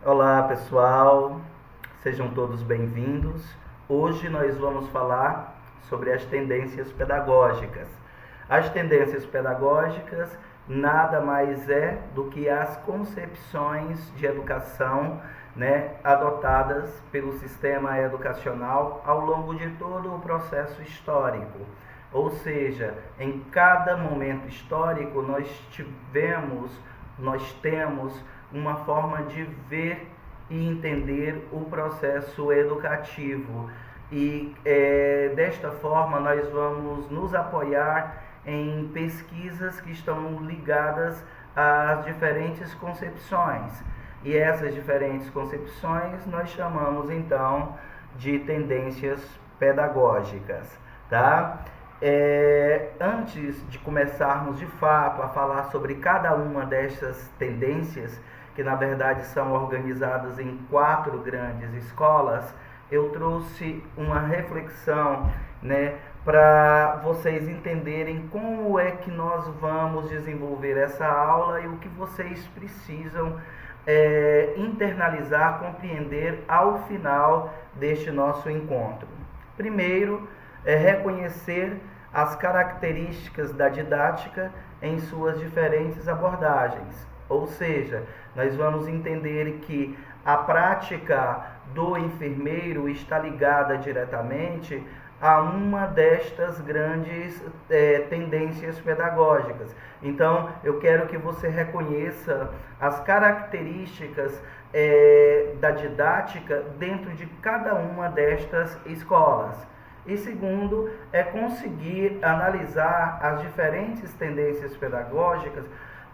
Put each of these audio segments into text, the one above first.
Olá pessoal, sejam todos bem-vindos. Hoje nós vamos falar sobre as tendências pedagógicas. As tendências pedagógicas nada mais é do que as concepções de educação, adotadas pelo sistema educacional ao longo de todo o processo histórico. Ou seja, em cada momento histórico nós temos uma forma de ver e entender o processo educativo. E desta forma nós vamos nos apoiar em pesquisas que estão ligadas às diferentes concepções. E essas diferentes concepções nós chamamos então de tendências pedagógicas, tá? Antes de começarmos de fato a falar sobre cada uma dessas tendências, que na verdade são organizadas em 4 grandes escolas, eu trouxe uma reflexão, para vocês entenderem como é que nós vamos desenvolver essa aula e o que vocês precisam internalizar, compreender ao final deste nosso encontro. Primeiro, reconhecer as características da didática em suas diferentes abordagens. Ou seja, nós vamos entender que a prática do enfermeiro está ligada diretamente a uma destas grandes tendências pedagógicas. Então, eu quero que você reconheça as características da didática dentro de cada uma destas escolas. E segundo, é conseguir analisar as diferentes tendências pedagógicas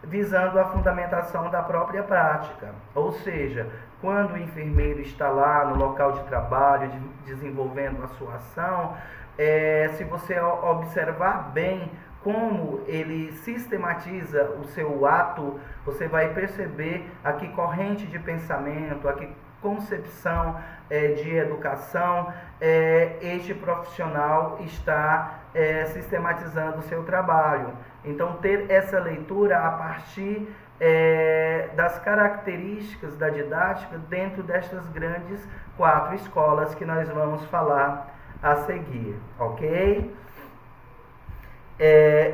visando a fundamentação da própria prática. Ou seja, quando o enfermeiro está lá no local de trabalho, desenvolvendo a sua ação, se você observar bem como ele sistematiza o seu ato, você vai perceber a que corrente de pensamento, a que concepção de educação este profissional está sistematizando o seu trabalho. Então, ter essa leitura a partir das características da didática dentro destas grandes 4 escolas que nós vamos falar a seguir, ok?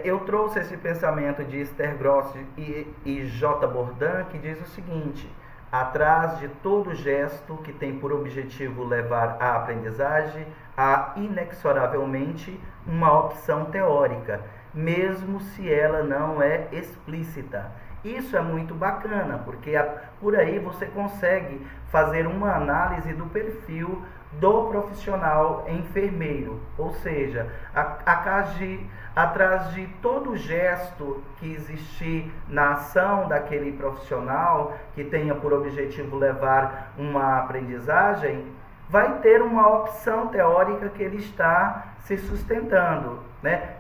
Eu trouxe esse pensamento de Esther Gross e J. Bourdain, que diz o seguinte: atrás de todo gesto que tem por objetivo levar à aprendizagem, há inexoravelmente uma opção teórica, mesmo se ela não é explícita. Isso é muito bacana, porque por aí você consegue fazer uma análise do perfil do profissional enfermeiro. Ou seja, atrás de todo gesto que existir na ação daquele profissional, que tenha por objetivo levar uma aprendizagem, vai ter uma opção teórica que ele está se sustentando,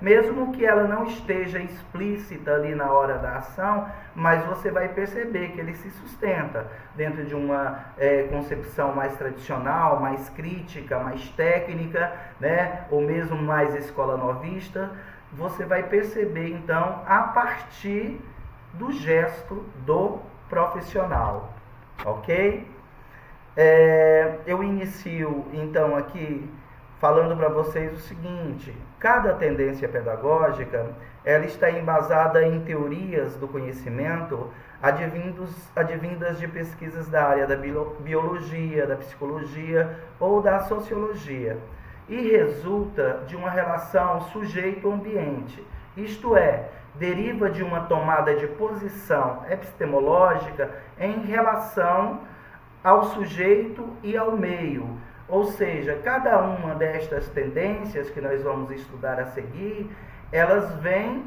mesmo que ela não esteja explícita ali na hora da ação, mas você vai perceber que ele se sustenta dentro de uma concepção mais tradicional, mais crítica, mais técnica, ou mesmo mais escola novista. Você vai perceber então a partir do gesto do profissional, ok? Eu inicio então aqui falando para vocês o seguinte: cada tendência pedagógica ela está embasada em teorias do conhecimento advindas de pesquisas da área da biologia, da psicologia ou da sociologia, e resulta de uma relação sujeito-ambiente, isto é, deriva de uma tomada de posição epistemológica em relação ao sujeito e ao meio. Ou seja, cada uma destas tendências que nós vamos estudar a seguir, elas vêm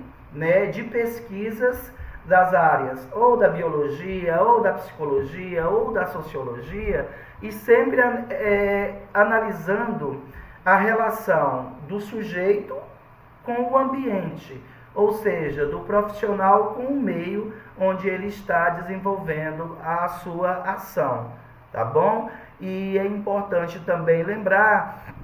de pesquisas das áreas ou da biologia, ou da psicologia, ou da sociologia, e sempre analisando a relação do sujeito com o ambiente, ou seja, do profissional com o meio onde ele está desenvolvendo a sua ação, tá bom? E é importante também lembrar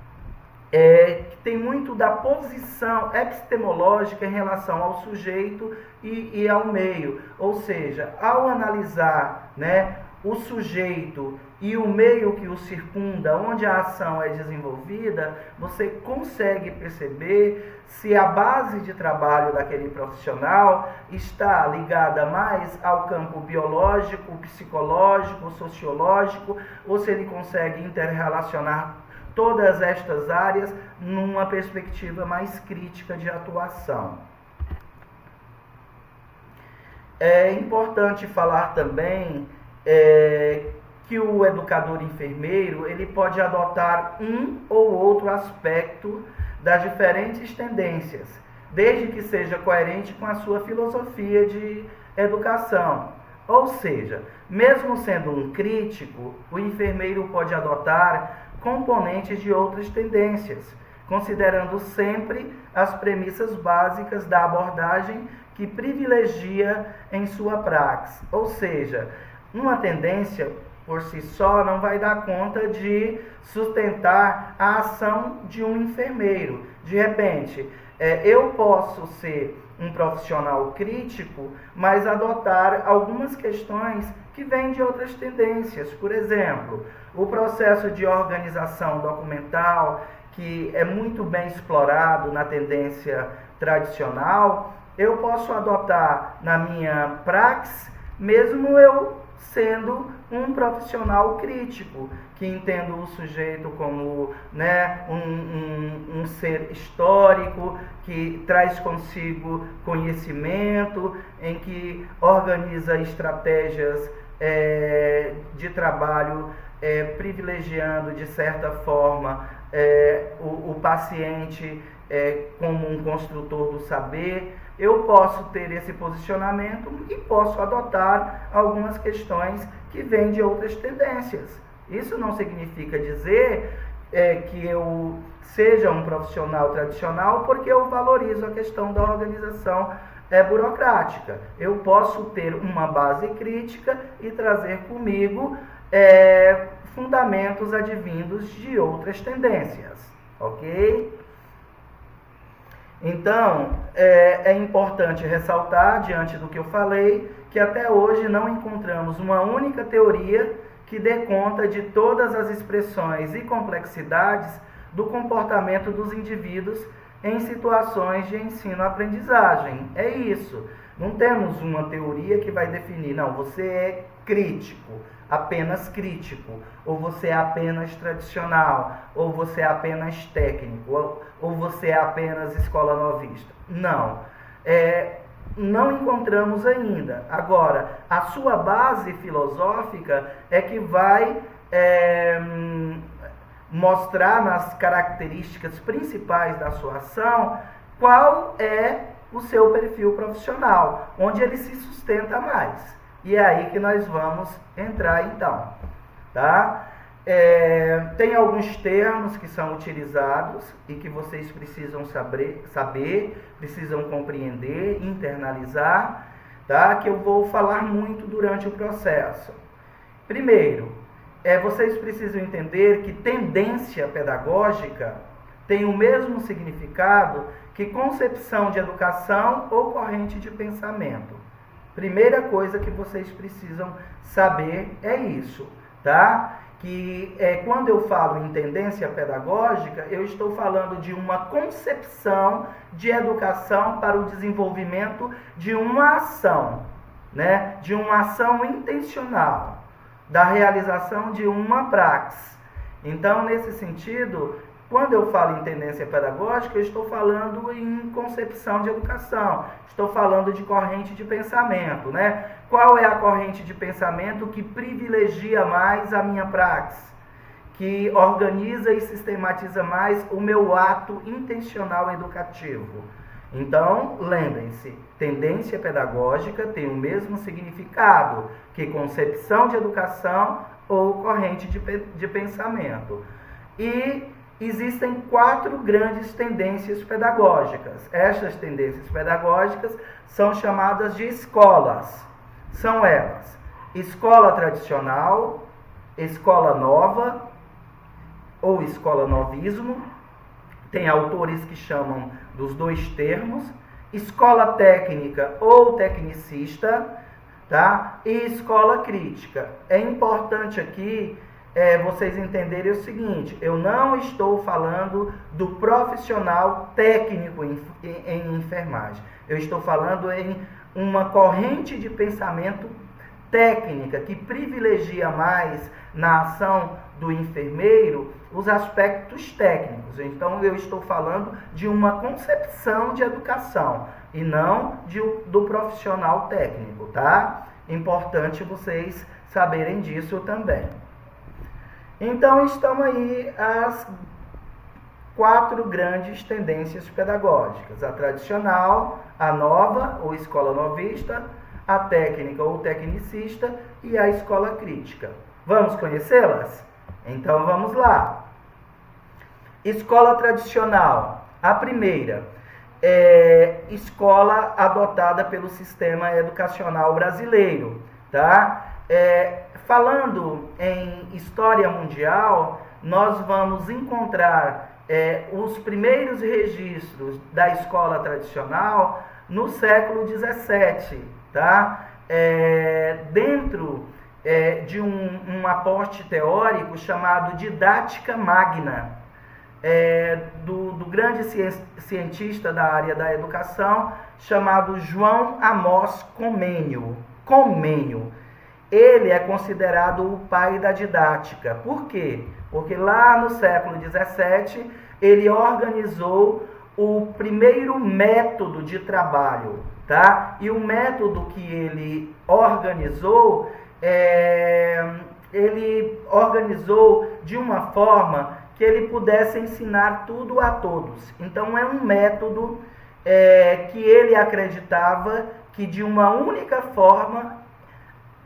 que tem muito da posição epistemológica em relação ao sujeito e ao meio. Ou seja, ao analisar o sujeito e o meio que o circunda, onde a ação é desenvolvida, você consegue perceber se a base de trabalho daquele profissional está ligada mais ao campo biológico, psicológico, sociológico, ou se ele consegue interrelacionar todas estas áreas numa perspectiva mais crítica de atuação. É importante falar também que o educador enfermeiro ele pode adotar um ou outro aspecto das diferentes tendências, desde que seja coerente com a sua filosofia de educação. Ou seja, mesmo sendo um crítico, o enfermeiro pode adotar componentes de outras tendências, considerando sempre as premissas básicas da abordagem que privilegia em sua praxe. Ou seja, uma tendência por si só não vai dar conta de sustentar a ação de um enfermeiro. De repente, eu posso ser um profissional crítico, mas adotar algumas questões que vêm de outras tendências. Por exemplo, o processo de organização documental, que é muito bem explorado na tendência tradicional, eu posso adotar na minha praxe, mesmo eu sendo um profissional crítico, que entendo o sujeito como um ser histórico, que traz consigo conhecimento, em que organiza estratégias de trabalho, privilegiando, de certa forma, o paciente como um construtor do saber. Eu posso ter esse posicionamento e posso adotar algumas questões que vêm de outras tendências. Isso não significa dizer que eu seja um profissional tradicional, porque eu valorizo a questão da organização burocrática. Eu posso ter uma base crítica e trazer comigo fundamentos advindos de outras tendências, ok? Então, é importante ressaltar, diante do que eu falei, que até hoje não encontramos uma única teoria que dê conta de todas as expressões e complexidades do comportamento dos indivíduos em situações de ensino-aprendizagem. É isso. Não temos uma teoria que vai definir, não, você é crítico, apenas crítico, ou você é apenas tradicional, ou você é apenas técnico, ou você é apenas escola novista. Não. Não encontramos ainda. Agora, a sua base filosófica é que vai mostrar nas características principais da sua ação qual é o seu perfil profissional, onde ele se sustenta mais. E é aí que nós vamos entrar então, tá? Tem alguns termos que são utilizados e que vocês precisam saber, precisam compreender, internalizar, tá? Que eu vou falar muito durante o processo. Primeiro, vocês precisam entender que tendência pedagógica tem o mesmo significado que concepção de educação ou corrente de pensamento. Primeira coisa que vocês precisam saber é isso, tá? Que quando eu falo em tendência pedagógica, eu estou falando de uma concepção de educação para o desenvolvimento de uma ação, né? De uma ação intencional, da realização de uma praxe. Então, nesse sentido, quando eu falo em tendência pedagógica, eu estou falando em concepção de educação, estou falando de corrente de pensamento, né? Qual é a corrente de pensamento que privilegia mais a minha praxe, que organiza e sistematiza mais o meu ato intencional educativo? Então, lembrem-se, tendência pedagógica tem o mesmo significado que concepção de educação ou corrente de pensamento. E existem 4 grandes tendências pedagógicas. Estas tendências pedagógicas são chamadas de escolas. São elas: escola tradicional, escola nova ou escola novismo. Tem autores que chamam dos 2 termos. Escola técnica ou tecnicista. tá? E escola crítica. É importante aqui vocês entenderem o seguinte: eu não estou falando do profissional técnico em enfermagem. Eu estou falando em uma corrente de pensamento técnica que privilegia mais na ação do enfermeiro os aspectos técnicos. Então, eu estou falando de uma concepção de educação e não do profissional técnico, tá? Importante vocês saberem disso também. Então, estão aí as 4 grandes tendências pedagógicas: a tradicional, a nova ou escola novista, a técnica ou tecnicista e a escola crítica. Vamos conhecê-las? Então vamos lá. Escola tradicional. A primeira é escola adotada pelo sistema educacional brasileiro, tá? Falando em história mundial, nós vamos encontrar os primeiros registros da escola tradicional no século XVII, tá? Dentro de um aporte teórico chamado Didática Magna, do grande cientista da área da educação, chamado João Amós Comênio. Ele é considerado o pai da didática. Por quê? Porque lá no século XVII, ele organizou o primeiro método de trabalho, tá? E o método que ele organizou de uma forma que ele pudesse ensinar tudo a todos. Então, é um método que ele acreditava que de uma única forma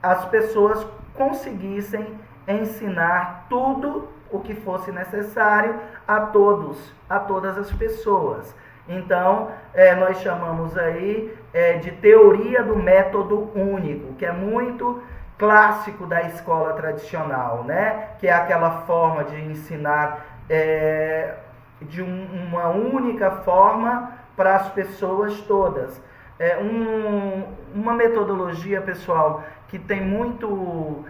as pessoas conseguissem ensinar tudo o que fosse necessário a todas as pessoas. Então, nós chamamos aí de teoria do método único, que é muito clássico da escola tradicional, né? Que é aquela forma de ensinar de uma única forma para as pessoas todas. Uma metodologia, pessoal, que tem muito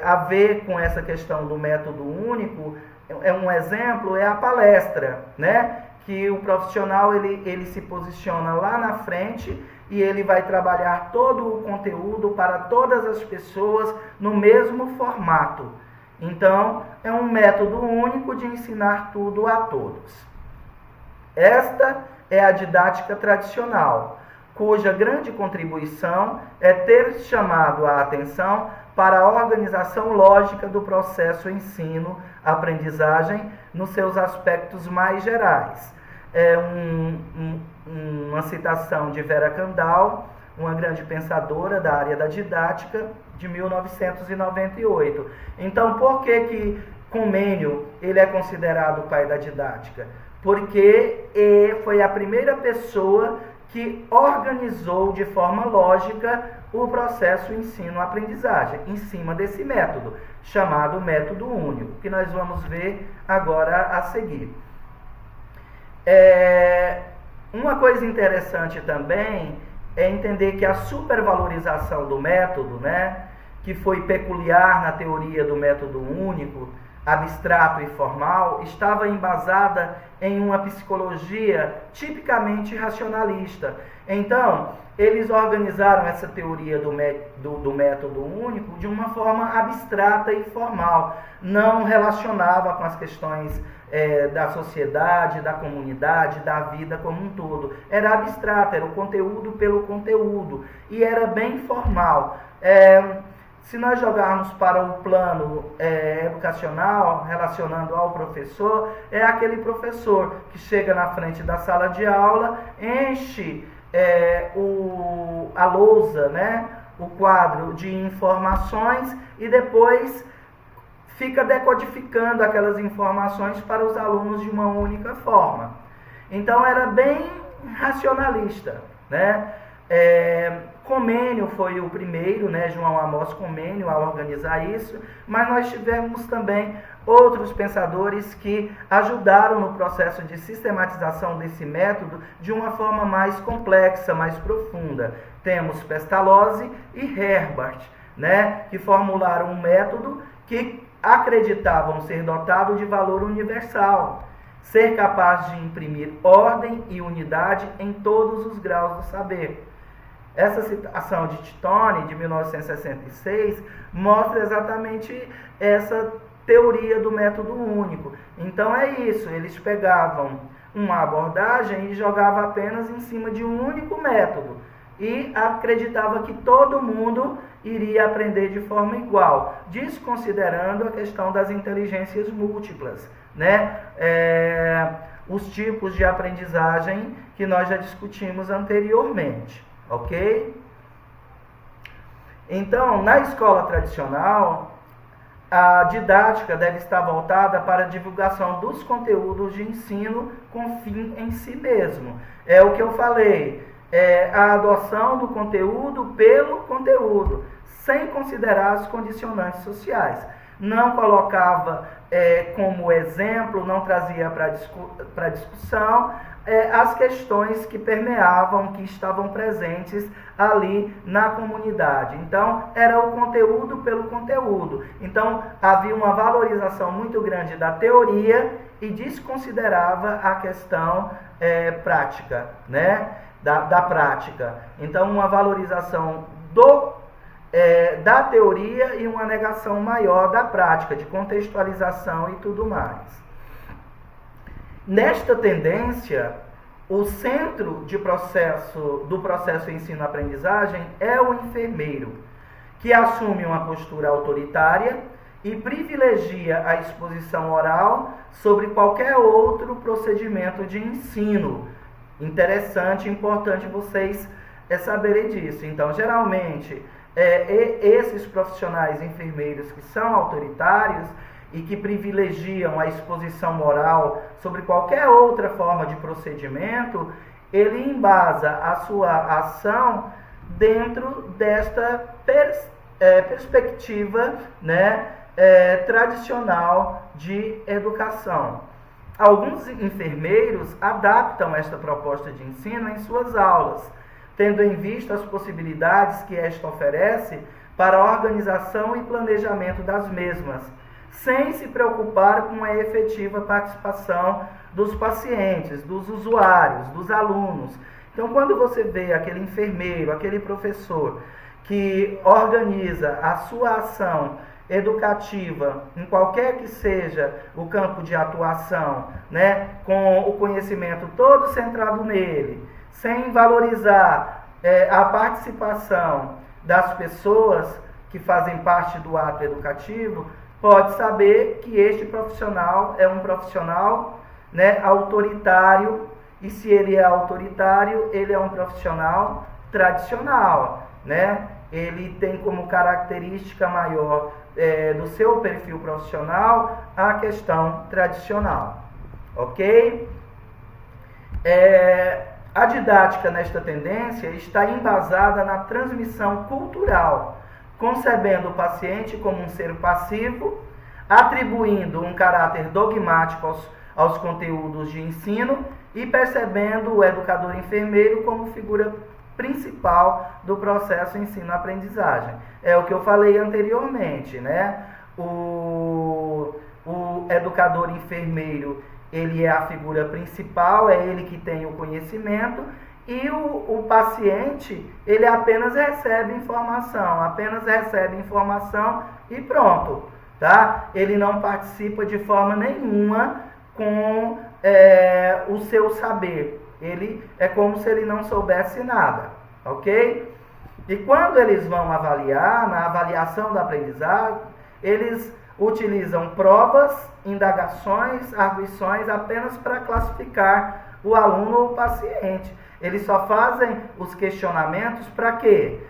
a ver com essa questão do método único, um exemplo é a palestra, né? Que o profissional ele se posiciona lá na frente e ele vai trabalhar todo o conteúdo para todas as pessoas no mesmo formato. Então, é um método único de ensinar tudo a todos. Esta é a didática tradicional, cuja grande contribuição é ter chamado a atenção para a organização lógica do processo ensino-aprendizagem nos seus aspectos mais gerais. Uma citação de Vera Kandal, uma grande pensadora da área da didática, de 1998. Então, por que Comênio ele é considerado o pai da didática? Porque foi a primeira pessoa que organizou de forma lógica o processo ensino-aprendizagem, em cima desse método, chamado método único, que nós vamos ver agora a seguir. Uma coisa interessante também é entender que a supervalorização do método, né, que foi peculiar na teoria do método único, abstrato e formal, estava embasada em uma psicologia tipicamente racionalista. Então, eles organizaram essa teoria do método único de uma forma abstrata e formal, não relacionava com as questões da sociedade, da comunidade, da vida como um todo. Era abstrato, era o conteúdo pelo conteúdo, e era bem formal. Se nós jogarmos para o plano educacional, relacionando ao professor, é aquele professor que chega na frente da sala de aula, enche a lousa, né, o quadro de informações e depois fica decodificando aquelas informações para os alunos de uma única forma. Então, era bem racionalista, né? Comênio foi o primeiro, né, João Amós Comênio, a organizar isso, mas nós tivemos também outros pensadores que ajudaram no processo de sistematização desse método de uma forma mais complexa, mais profunda. Temos Pestalozzi e Herbart, né, que formularam um método que acreditavam ser dotado de valor universal, ser capaz de imprimir ordem e unidade em todos os graus do saber. Essa citação de Titone, de 1966, mostra exatamente essa teoria do método único. Então é isso, eles pegavam uma abordagem e jogavam apenas em cima de um único método e acreditava que todo mundo iria aprender de forma igual, desconsiderando a questão das inteligências múltiplas, né? Os tipos de aprendizagem que nós já discutimos anteriormente. Ok? Então, na escola tradicional, a didática deve estar voltada para a divulgação dos conteúdos de ensino com fim em si mesmo. É o que eu falei, a adoção do conteúdo pelo conteúdo, sem considerar as condicionantes sociais. Não colocava como exemplo, não trazia para discussão as questões que permeavam, que estavam presentes ali na comunidade. Então, era o conteúdo pelo conteúdo. Então, havia uma valorização muito grande da teoria e desconsiderava a questão prática, né? Da prática. Então, uma valorização da teoria e uma negação maior da prática, de contextualização e tudo mais. Nesta tendência, o centro do processo ensino-aprendizagem é o enfermeiro, que assume uma postura autoritária e privilegia a exposição oral sobre qualquer outro procedimento de ensino. Interessante e importante vocês saberem disso. Então, geralmente, esses profissionais enfermeiros que são autoritários e que privilegiam a exposição moral sobre qualquer outra forma de procedimento, ele embasa a sua ação dentro desta perspectiva, né, tradicional de educação. Alguns enfermeiros adaptam esta proposta de ensino em suas aulas, tendo em vista as possibilidades que esta oferece para a organização e planejamento das mesmas, sem se preocupar com a efetiva participação dos pacientes, dos usuários, dos alunos. Então, quando você vê aquele enfermeiro, aquele professor que organiza a sua ação educativa, em qualquer que seja o campo de atuação, né, com o conhecimento todo centrado nele, sem valorizar a participação das pessoas que fazem parte do ato educativo, pode saber que este profissional é um profissional, né, autoritário, e se ele é autoritário, ele é um profissional tradicional, né? Ele tem como característica maior do seu perfil profissional a questão tradicional, ok? A didática nesta tendência está embasada na transmissão cultural, concebendo o paciente como um ser passivo, atribuindo um caráter dogmático aos conteúdos de ensino e percebendo o educador enfermeiro como figura principal do processo ensino-aprendizagem. É o que eu falei anteriormente, né? O educador enfermeiro, ele é a figura principal, é ele que tem o conhecimento, e o paciente, ele apenas recebe informação e pronto, tá? Ele não participa de forma nenhuma com o seu saber. Ele é como se ele não soubesse nada, ok? E quando eles vão avaliar, na avaliação da aprendizagem, eles utilizam provas, indagações, arguições apenas para classificar o aluno ou o paciente. Eles só fazem os questionamentos para quê?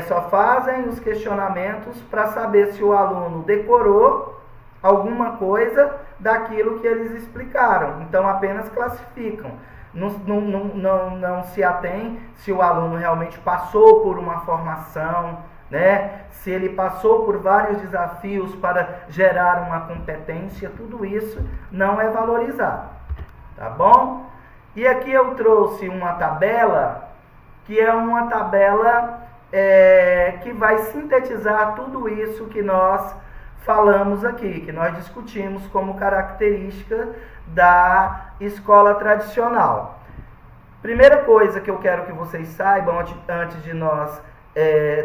Só fazem os questionamentos para saber se o aluno decorou alguma coisa daquilo que eles explicaram. Então, apenas classificam. não se atém se o aluno realmente passou por uma formação, né? Se ele passou por vários desafios para gerar uma competência, tudo isso não é valorizado, tá bom? E aqui eu trouxe uma tabela, que é uma tabela que vai sintetizar tudo isso que nós falamos aqui, que nós discutimos como característica da escola tradicional. Primeira coisa que eu quero que vocês saibam, antes de nós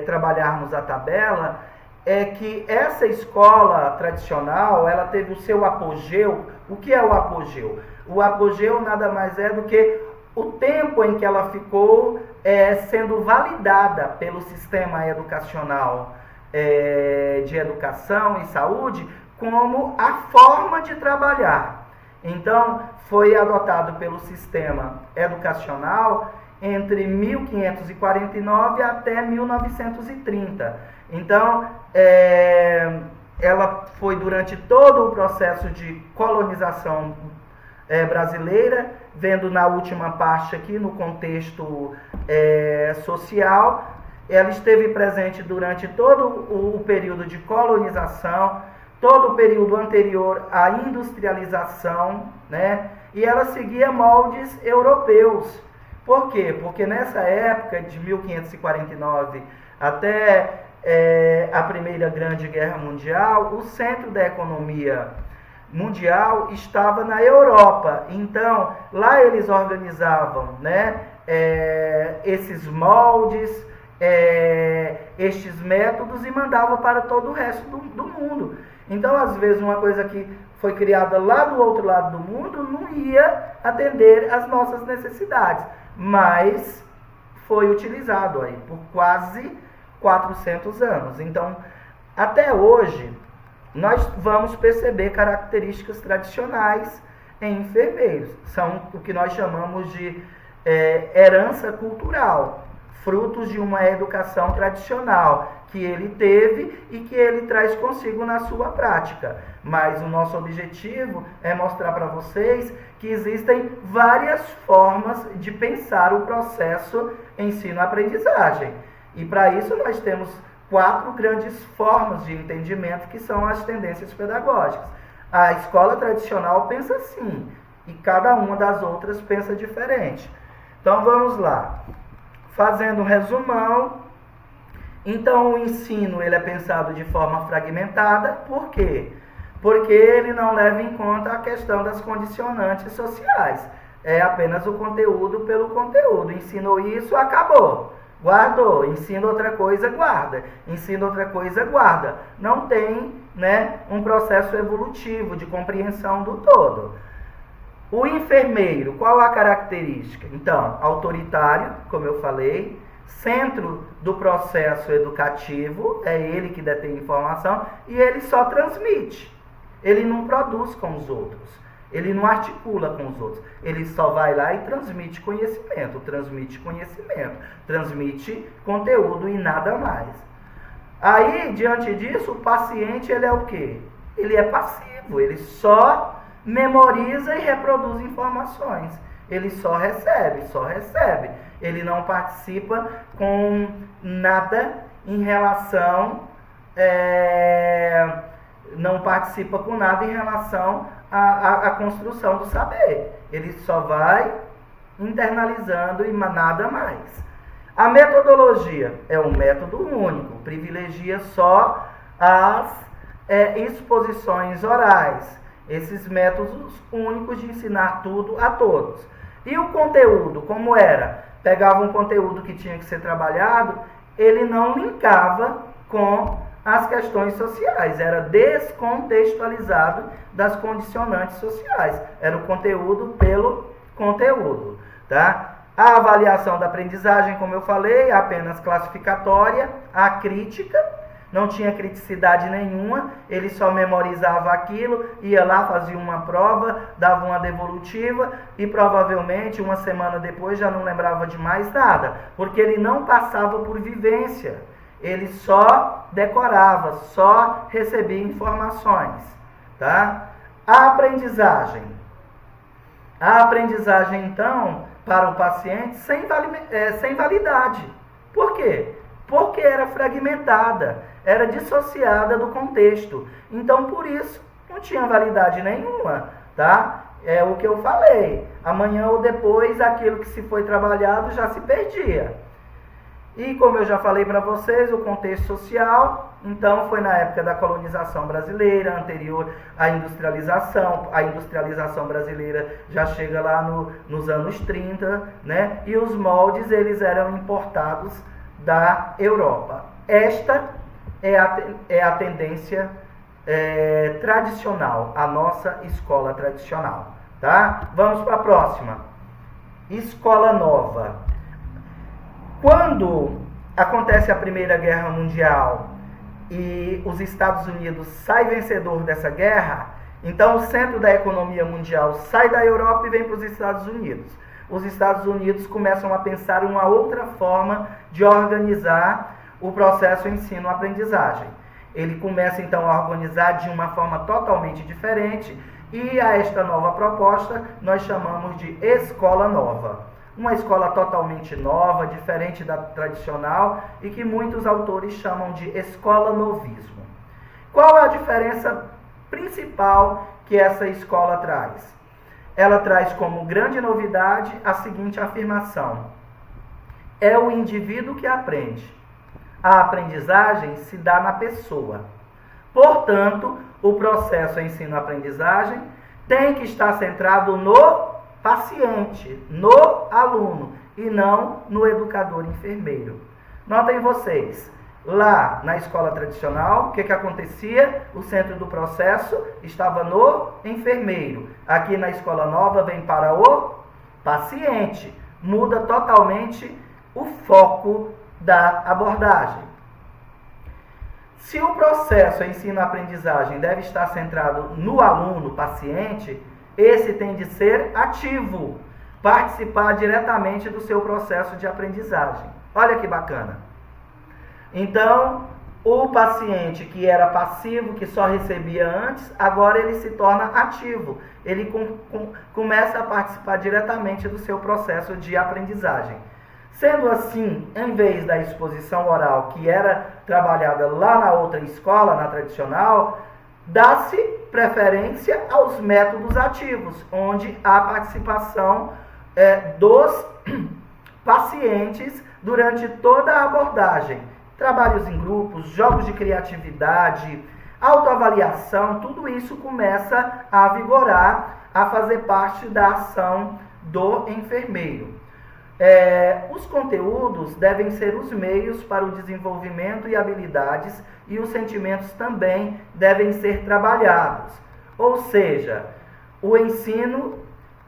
trabalharmos a tabela, é que essa escola tradicional, ela teve o seu apogeu. O que é o apogeu? O apogeu nada mais é do que o tempo em que ela ficou sendo validada pelo sistema educacional de educação e saúde como a forma de trabalhar. Então, foi adotado pelo sistema educacional entre 1549 até 1930. Então, ela foi durante todo o processo de colonização brasileira, vendo na última parte aqui no contexto social. Ela esteve presente durante todo o período de colonização, todo o período anterior à industrialização, né? E ela seguia moldes europeus. Por quê? Porque nessa época, de 1549 até a Primeira Grande Guerra Mundial, o centro da economia mundial estava na Europa. Então, lá eles organizavam, né, esses moldes, estes métodos, e mandavam para todo o resto do mundo. Então, às vezes, uma coisa que foi criada lá do outro lado do mundo não ia atender às nossas necessidades, mas foi utilizado aí por quase 400 anos. Então, até hoje, nós vamos perceber características tradicionais em enfermeiros. São o que nós chamamos de herança cultural, frutos de uma educação tradicional que ele teve e que ele traz consigo na sua prática. Mas o nosso objetivo é mostrar para vocês que existem várias formas de pensar o processo ensino-aprendizagem. E para isso nós temos 4 grandes formas de entendimento, que são as tendências pedagógicas. A escola tradicional pensa assim, e cada uma das outras pensa diferente. Então vamos lá. Fazendo um resumão, então o ensino ele é pensado de forma fragmentada. Por quê? Porque ele não leva em conta a questão das condicionantes sociais. É apenas o conteúdo pelo conteúdo. Ensinou isso, acabou. Guardou. Ensina outra coisa, guarda. Ensina outra coisa, guarda. Não tem, né, um processo evolutivo de compreensão do todo. O enfermeiro, qual a característica? Então, autoritário, como eu falei, centro do processo educativo, é ele que detém informação, e ele só transmite. Ele não produz com os outros, ele não articula com os outros, ele só vai lá e transmite conhecimento, transmite conteúdo e nada mais. Aí, diante disso, o paciente, ele é o quê? Ele é passivo, ele só memoriza e reproduz informações. Ele só recebe. Ele não participa com nada em relação à construção do saber. Ele só vai internalizando e nada mais. A metodologia é um método único, privilegia só as exposições orais, esses métodos únicos de ensinar tudo a todos. E o conteúdo, como era? Pegava um conteúdo que tinha que ser trabalhado, ele não linkava com as questões sociais, era descontextualizado das condicionantes sociais, era o conteúdo pelo conteúdo, tá? A avaliação da aprendizagem, como eu falei, é apenas classificatória. A crítica, não tinha criticidade nenhuma, ele só memorizava aquilo, ia lá, fazia uma prova, dava uma devolutiva e provavelmente uma semana depois já não lembrava de mais nada, porque ele não passava por vivência, ele só decorava, só recebia informações, tá? A aprendizagem. A aprendizagem, então, para o paciente, sem validade. Por quê? Porque era fragmentada, era dissociada do contexto. Então, por isso, não tinha validade nenhuma, tá? É o que eu falei. Amanhã ou depois, aquilo que se foi trabalhado já se perdia. E como eu já falei para vocês, o contexto social, então foi na época da colonização brasileira, anterior à industrialização. A industrialização brasileira já chega lá nos anos 30, né? E os moldes, eles eram importados da Europa. Esta é a tendência tradicional, a nossa escola tradicional, tá? Vamos para a próxima. Escola nova. Quando acontece a Primeira Guerra Mundial e os Estados Unidos saem vencedor dessa guerra, então o centro da economia mundial sai da Europa e vem para os Estados Unidos. Os Estados Unidos começam a pensar uma outra forma de organizar o processo ensino-aprendizagem. Ele começa então a organizar de uma forma totalmente diferente e a esta nova proposta nós chamamos de escola nova. Uma escola totalmente nova, diferente da tradicional e que muitos autores chamam de escola novismo. Qual é a diferença principal que essa escola traz? Ela traz como grande novidade a seguinte afirmação: é o indivíduo que aprende. A aprendizagem se dá na pessoa. Portanto, o processo ensino-aprendizagem tem que estar centrado no paciente, no aluno, e não no educador enfermeiro. Notem vocês, lá na escola tradicional, o que acontecia? O centro do processo estava no enfermeiro. Aqui na escola nova vem para o paciente. Muda totalmente o foco da abordagem. Se o processo ensino-aprendizagem deve estar centrado no aluno, paciente, esse tem de ser ativo, participar diretamente do seu processo de aprendizagem. Olha que bacana. Então, o paciente que era passivo, que só recebia antes, agora ele se torna ativo. Ele começa a participar diretamente do seu processo de aprendizagem. Sendo assim, em vez da exposição oral que era trabalhada lá na outra escola, na tradicional, dá-se preferência aos métodos ativos, onde há participação dos pacientes durante toda a abordagem. Trabalhos em grupos, jogos de criatividade, autoavaliação, tudo isso começa a vigorar, a fazer parte da ação do enfermeiro. Os conteúdos devem ser os meios para o desenvolvimento e habilidades, e os sentimentos também devem ser trabalhados. Ou seja, o ensino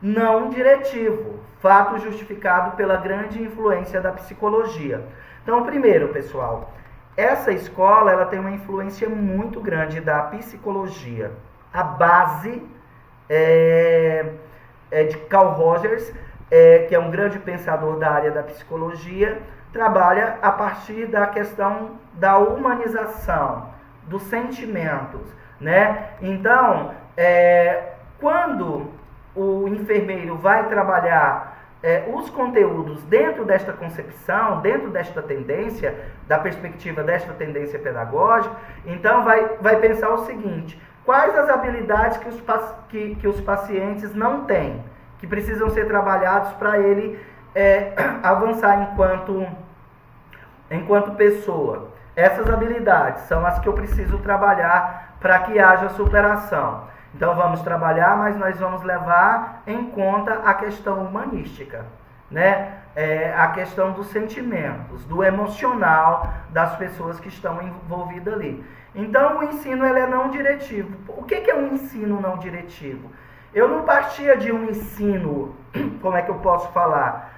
não diretivo, fato justificado pela grande influência da psicologia. Então, primeiro, pessoal, essa escola ela tem uma influência muito grande da psicologia. A base é de Carl Rogers, que é um grande pensador da área da psicologia, trabalha a partir da questão da humanização, dos sentimentos, né? Então, quando o enfermeiro vai trabalhar os conteúdos dentro desta concepção, dentro desta tendência, da perspectiva desta tendência pedagógica, então vai pensar o seguinte: quais as habilidades que os pacientes não têm, que precisam ser trabalhados para ele avançar enquanto pessoa. Essas habilidades são as que eu preciso trabalhar para que haja superação. Então vamos trabalhar, mas nós vamos levar em conta a questão humanística, né? A questão dos sentimentos, do emocional das pessoas que estão envolvidas ali. Então o ensino ele é não diretivo. O que é um ensino não diretivo? Eu não partia de um ensino, como é que eu posso falar?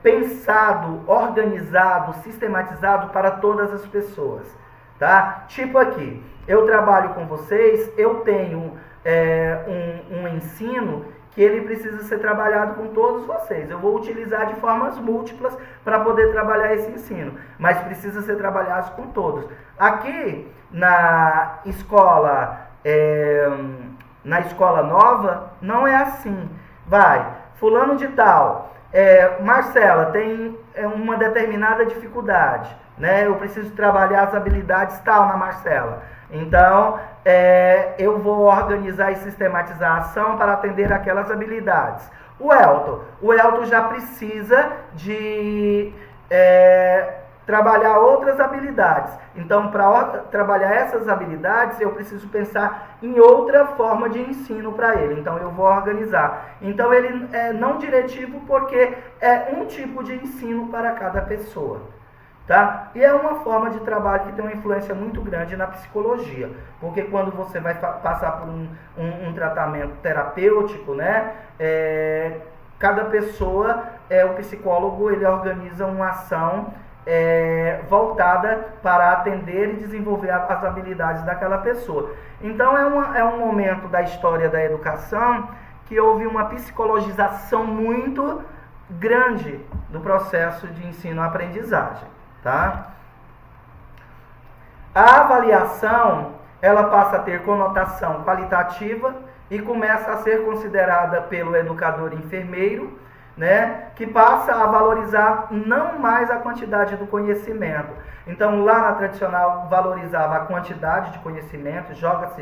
Pensado, organizado, sistematizado para todas as pessoas, tá? Tipo aqui, eu trabalho com vocês, eu tenho um ensino que ele precisa ser trabalhado com todos vocês. Eu vou utilizar de formas múltiplas para poder trabalhar esse ensino, mas precisa ser trabalhado com todos. Aqui na escola nova, não é assim. Vai, fulano de tal, Marcela, tem uma determinada dificuldade, né? Eu preciso trabalhar as habilidades tal na Marcela. Então, eu vou organizar e sistematizar a ação para atender aquelas habilidades. O Elton já precisa de trabalhar outras habilidades. Então, para trabalhar essas habilidades, eu preciso pensar em outra forma de ensino para ele. Então, eu vou organizar. Então, ele é não diretivo porque é um tipo de ensino para cada pessoa. Tá? E é uma forma de trabalho que tem uma influência muito grande na psicologia. Porque quando você vai passar por um tratamento terapêutico, né? Cada pessoa, o psicólogo, ele organiza uma ação voltada para atender e desenvolver as habilidades daquela pessoa. Então é um momento da história da educação que houve uma psicologização muito grande do processo de ensino-aprendizagem, tá? A avaliação, ela passa a ter conotação qualitativa e começa a ser considerada pelo educador enfermeiro, né, que passa a valorizar não mais a quantidade do conhecimento. Então, lá na tradicional, valorizava a quantidade de conhecimento, joga-se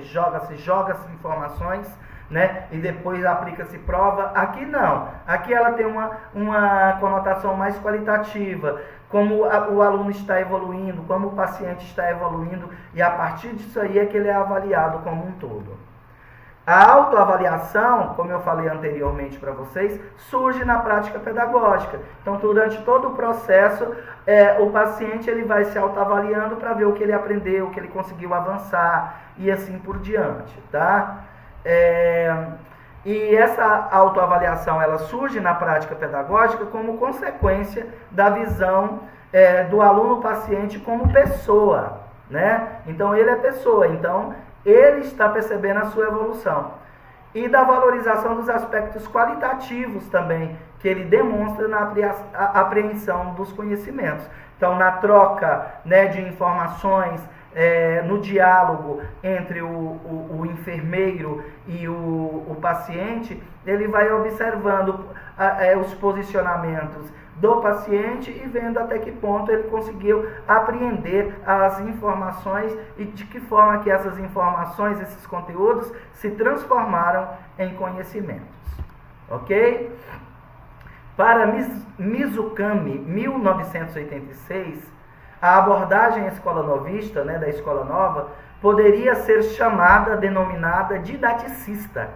informações, né, e depois aplica-se prova. Aqui não. Aqui ela tem uma conotação mais qualitativa, como o aluno está evoluindo, como o paciente está evoluindo, e a partir disso aí é que ele é avaliado como um todo. A autoavaliação, como eu falei anteriormente para vocês, surge na prática pedagógica. Então, durante todo o processo, o paciente ele vai se autoavaliando para ver o que ele aprendeu, o que ele conseguiu avançar e assim por diante, tá? E essa autoavaliação ela surge na prática pedagógica como consequência da visão do aluno-paciente como pessoa, né? Então, ele é pessoa, então ele está percebendo a sua evolução. E da valorização dos aspectos qualitativos também, que ele demonstra na apreensão dos conhecimentos. Então, na troca, né, de informações, no diálogo entre o enfermeiro e o paciente, ele vai observando os posicionamentos do paciente e vendo até que ponto ele conseguiu apreender as informações e de que forma que essas informações, esses conteúdos, se transformaram em conhecimentos. Ok? Para Mizukami, 1986, a abordagem escola novista, né, da escola nova, poderia ser denominada didaticista,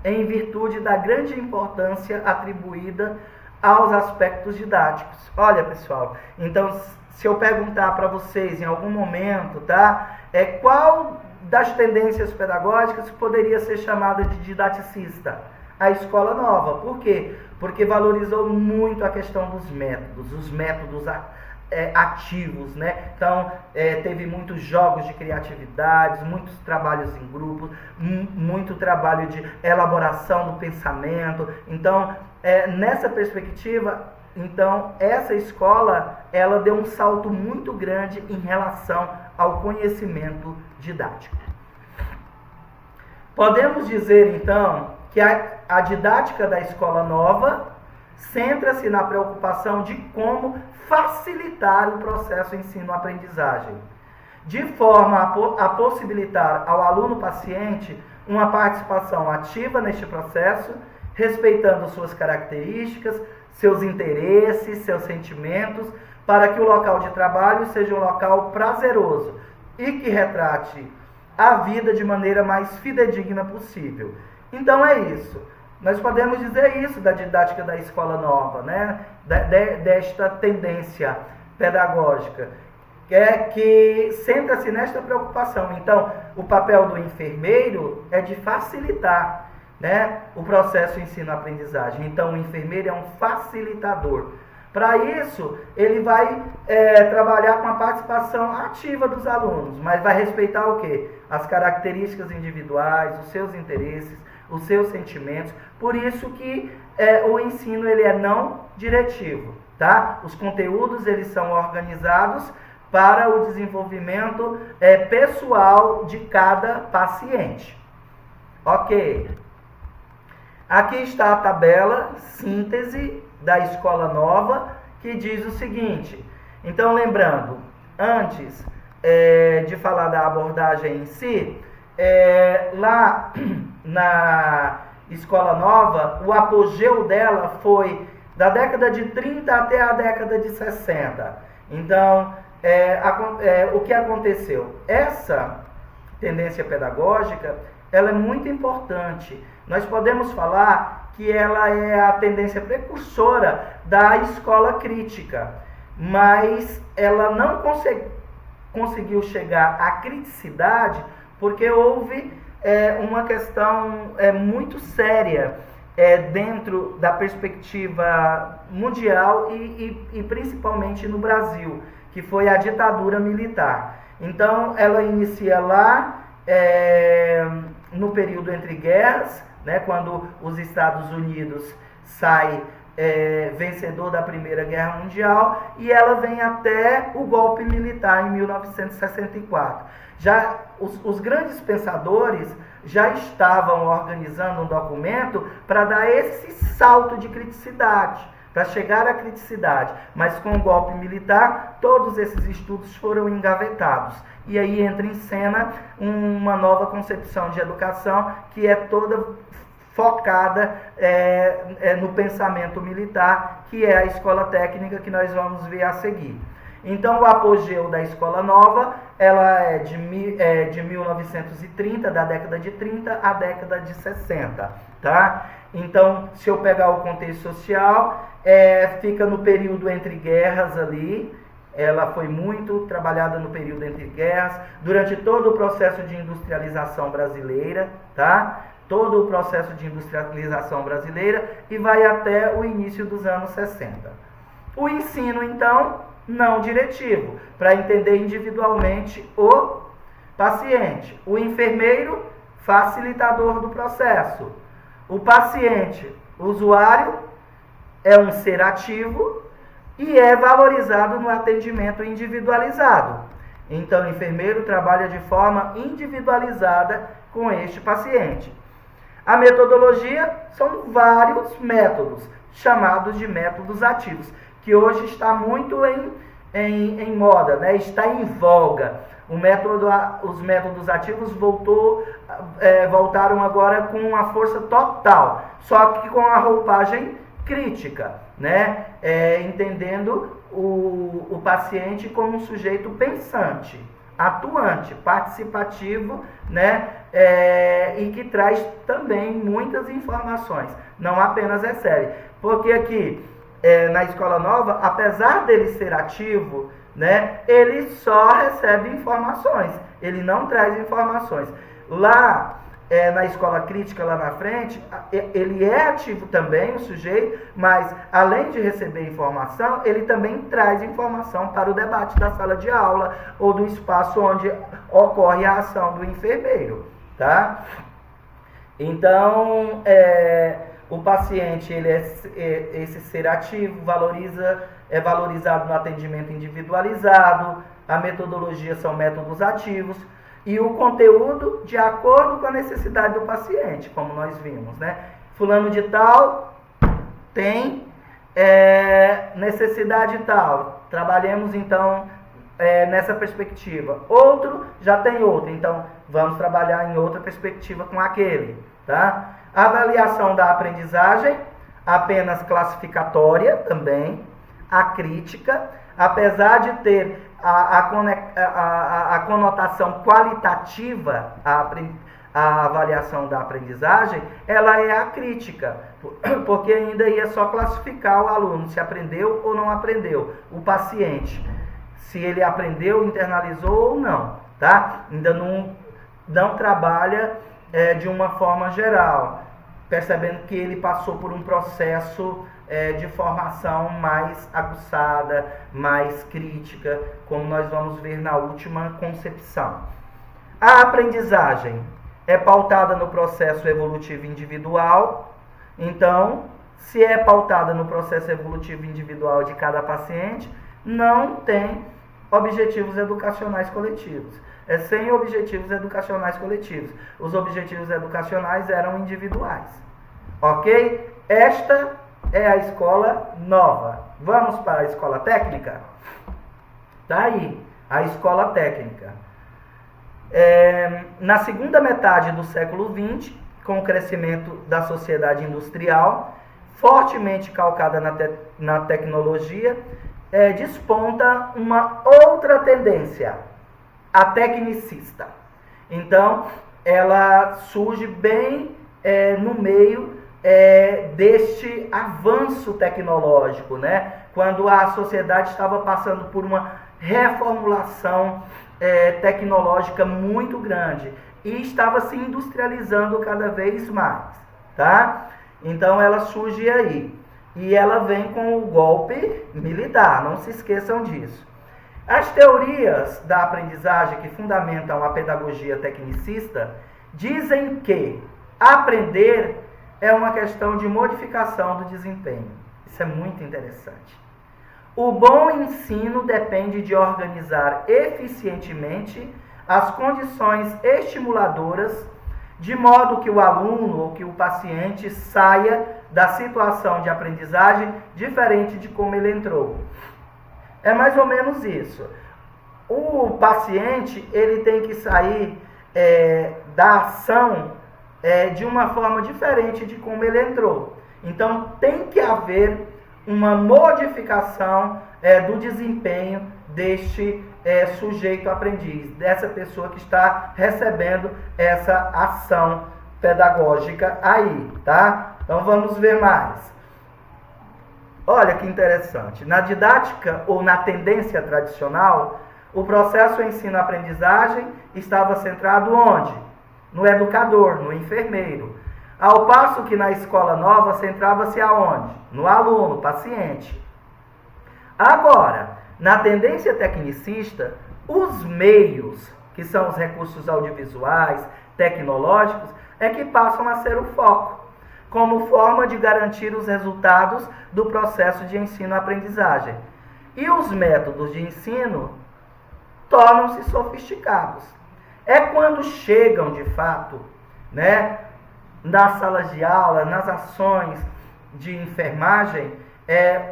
em virtude da grande importância atribuída aos aspectos didáticos. Olha, pessoal, então, se eu perguntar para vocês em algum momento, tá, qual das tendências pedagógicas poderia ser chamada de didaticista? A escola nova. Por quê? Porque valorizou muito a questão dos métodos, os métodos ativos, né? Então, teve muitos jogos de criatividade, muitos trabalhos em grupo, muito trabalho de elaboração do pensamento. Então, nessa perspectiva, então, essa escola, ela deu um salto muito grande em relação ao conhecimento didático. Podemos dizer, então, que a didática da escola nova centra-se na preocupação de como facilitar o processo ensino-aprendizagem, de forma a possibilitar ao aluno-paciente uma participação ativa neste processo, respeitando suas características, seus interesses, seus sentimentos, para que o local de trabalho seja um local prazeroso e que retrate a vida de maneira mais fidedigna possível. Então é isso. Nós podemos dizer isso da didática da escola nova, né? Desta tendência pedagógica, que centra-se nesta preocupação. Então, o papel do enfermeiro é de facilitar, né, o processo ensino-aprendizagem. Então, o enfermeiro é um facilitador. Para isso, ele vai trabalhar com a participação ativa dos alunos, mas vai respeitar o quê? As características individuais, os seus interesses, os seus sentimentos. Por isso que o ensino ele é não diretivo, tá? Os conteúdos eles são organizados para o desenvolvimento pessoal de cada paciente. Ok. Aqui está a tabela síntese da escola nova, que diz o seguinte. Então, lembrando, antes de falar da abordagem em si, lá na escola nova, o apogeu dela foi da década de 30 até a década de 60. Então, o que aconteceu? Essa tendência pedagógica, ela é muito importante. Nós podemos falar que ela é a tendência precursora da escola crítica, mas ela não conseguiu chegar à criticidade porque houve uma questão muito séria dentro da perspectiva mundial e principalmente no Brasil, que foi a ditadura militar. Então, ela inicia lá no período entre guerras, né, quando os Estados Unidos sai vencedor da Primeira Guerra Mundial, e ela vem até o golpe militar em 1964. Já os grandes pensadores já estavam organizando um documento para dar esse salto de criticidade, para chegar à criticidade. Mas com o golpe militar, todos esses estudos foram engavetados. E aí entra em cena uma nova concepção de educação que é toda focada no pensamento militar, que é a escola técnica que nós vamos ver a seguir. Então, o apogeu da escola nova, ela é de 1930, da década de 30 à década de 60, tá? Então, se eu pegar o contexto social, fica no período entre guerras ali. Ela foi muito trabalhada no período entre guerras, durante todo o processo de industrialização brasileira, tá? Todo o processo de industrialização brasileira, e vai até o início dos anos 60. O ensino, então, não diretivo, para entender individualmente o paciente. O enfermeiro, facilitador do processo. O paciente, usuário, é um ser ativo e é valorizado no atendimento individualizado. Então, o enfermeiro trabalha de forma individualizada com este paciente. A metodologia são vários métodos, chamados de métodos ativos, que hoje está muito em moda, né? Está em voga. Os métodos ativos voltaram agora com uma força total, só que com a roupagem crítica, né? Entendendo o paciente como um sujeito pensante, atuante, participativo, né? E que traz também muitas informações, não apenas série. Porque aqui, na escola nova, apesar dele ser ativo, né, ele só recebe informações, ele não traz informações. Lá, na escola crítica, lá na frente, ele é ativo também, o sujeito, mas além de receber informação, ele também traz informação para o debate da sala de aula ou do espaço onde ocorre a ação do enfermeiro, tá? Então, o paciente, ele esse ser ativo, é valorizado no atendimento individualizado, a metodologia são métodos ativos, e o conteúdo de acordo com a necessidade do paciente, como nós vimos, né? Fulano de tal tem necessidade tal, trabalhemos então nessa perspectiva. Outro já tem outra, então vamos trabalhar em outra perspectiva com aquele, tá? Avaliação da aprendizagem, apenas classificatória também. A crítica, apesar de ter a conotação qualitativa, a avaliação da aprendizagem, ela é a crítica, porque ainda ia só classificar o aluno, se aprendeu ou não aprendeu, o paciente, se ele aprendeu, internalizou ou não, tá? Ainda não trabalha de uma forma geral, percebendo que ele passou por um processo de formação mais aguçada, mais crítica, como nós vamos ver na última concepção. A aprendizagem é pautada no processo evolutivo individual. Então, se é pautada no processo evolutivo individual de cada paciente, não tem objetivos educacionais coletivos. Sem objetivos educacionais coletivos. Os objetivos educacionais eram individuais. Ok? Esta é a escola nova. Vamos para a escola técnica? Tá aí, a escola técnica. Na segunda metade do século XX, com o crescimento da sociedade industrial, fortemente calcada na tecnologia, desponta uma outra tendência, a tecnicista. Então, ela surge bem no meio deste avanço tecnológico, né? Quando a sociedade estava passando por uma reformulação tecnológica muito grande e estava se industrializando cada vez mais, tá? Então ela surge aí e ela vem com o golpe militar, não se esqueçam disso. As teorias da aprendizagem que fundamentam a pedagogia tecnicista dizem que aprender é uma questão de modificação do desempenho. Isso é muito interessante. O bom ensino depende de organizar eficientemente as condições estimuladoras, de modo que o aluno ou que o paciente saia da situação de aprendizagem diferente de como ele entrou. É mais ou menos isso. O paciente ele tem que sair da ação de uma forma diferente de como ele entrou. Então tem que haver uma modificação do desempenho deste sujeito aprendiz, dessa pessoa que está recebendo essa ação pedagógica aí, tá? Então vamos ver mais. Olha que interessante. Na didática ou na tendência tradicional, o processo ensino-aprendizagem estava centrado onde? No educador, no enfermeiro. Ao passo que na escola nova centrava-se aonde? No aluno, paciente. Agora, na tendência tecnicista, os meios, que são os recursos audiovisuais, tecnológicos, é que passam a ser o foco, como forma de garantir os resultados do processo de ensino-aprendizagem. E os métodos de ensino tornam-se sofisticados. É quando chegam, de fato, né, nas salas de aula, nas ações de enfermagem,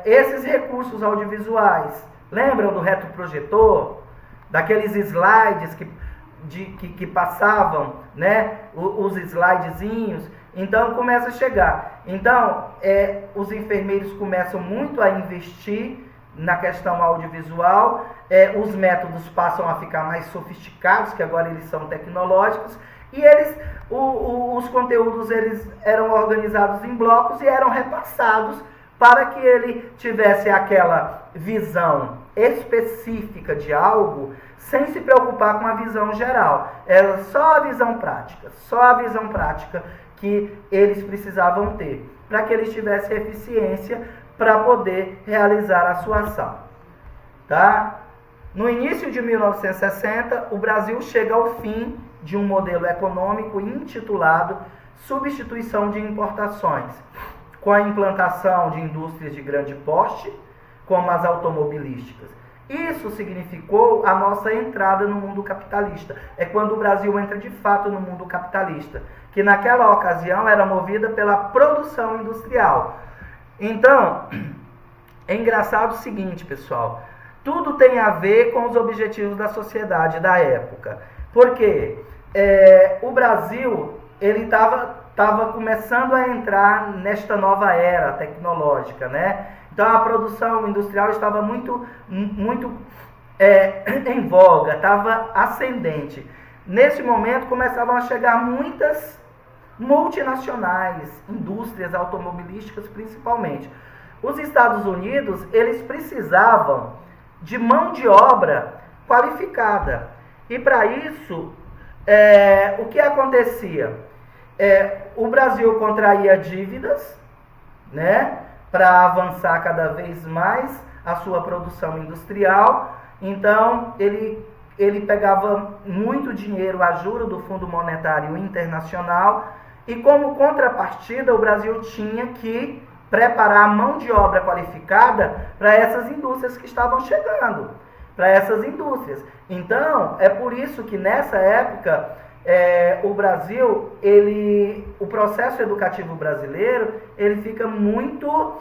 esses recursos audiovisuais. Lembram do retroprojetor? Daqueles slides que passavam, né? Os slidezinhos. Então começa a chegar. Então, os enfermeiros começam muito a investir na questão audiovisual, os métodos passam a ficar mais sofisticados, que agora eles são tecnológicos, e os conteúdos eles eram organizados em blocos e eram repassados para que ele tivesse aquela visão específica de algo, sem se preocupar com a visão geral. Era só a visão prática que eles precisavam ter, para que eles tivessem eficiência para poder realizar a sua ação. Tá? No início de 1960, o Brasil chega ao fim de um modelo econômico intitulado Substituição de Importações, com a implantação de indústrias de grande porte, como as automobilísticas. Isso significou a nossa entrada no mundo capitalista. É quando o Brasil entra de fato no mundo capitalista, que naquela ocasião era movida pela produção industrial. Então, é engraçado o seguinte, pessoal, tudo tem a ver com os objetivos da sociedade da época. Porque o Brasil ele estava começando a entrar nesta nova era tecnológica, né? Então a produção industrial estava muito em voga, estava ascendente. Nesse momento começavam a chegar muitas multinacionais, indústrias automobilísticas principalmente. Os Estados Unidos, eles precisavam de mão de obra qualificada. E para isso, o que acontecia? O Brasil contraía dívidas, né, para avançar cada vez mais a sua produção industrial. Então, ele pegava muito dinheiro a juros do Fundo Monetário Internacional e, como contrapartida, o Brasil tinha que preparar a mão de obra qualificada para essas indústrias que estavam chegando, para essas indústrias. Então, é por isso que nessa época o Brasil, o processo educativo brasileiro, ele fica muito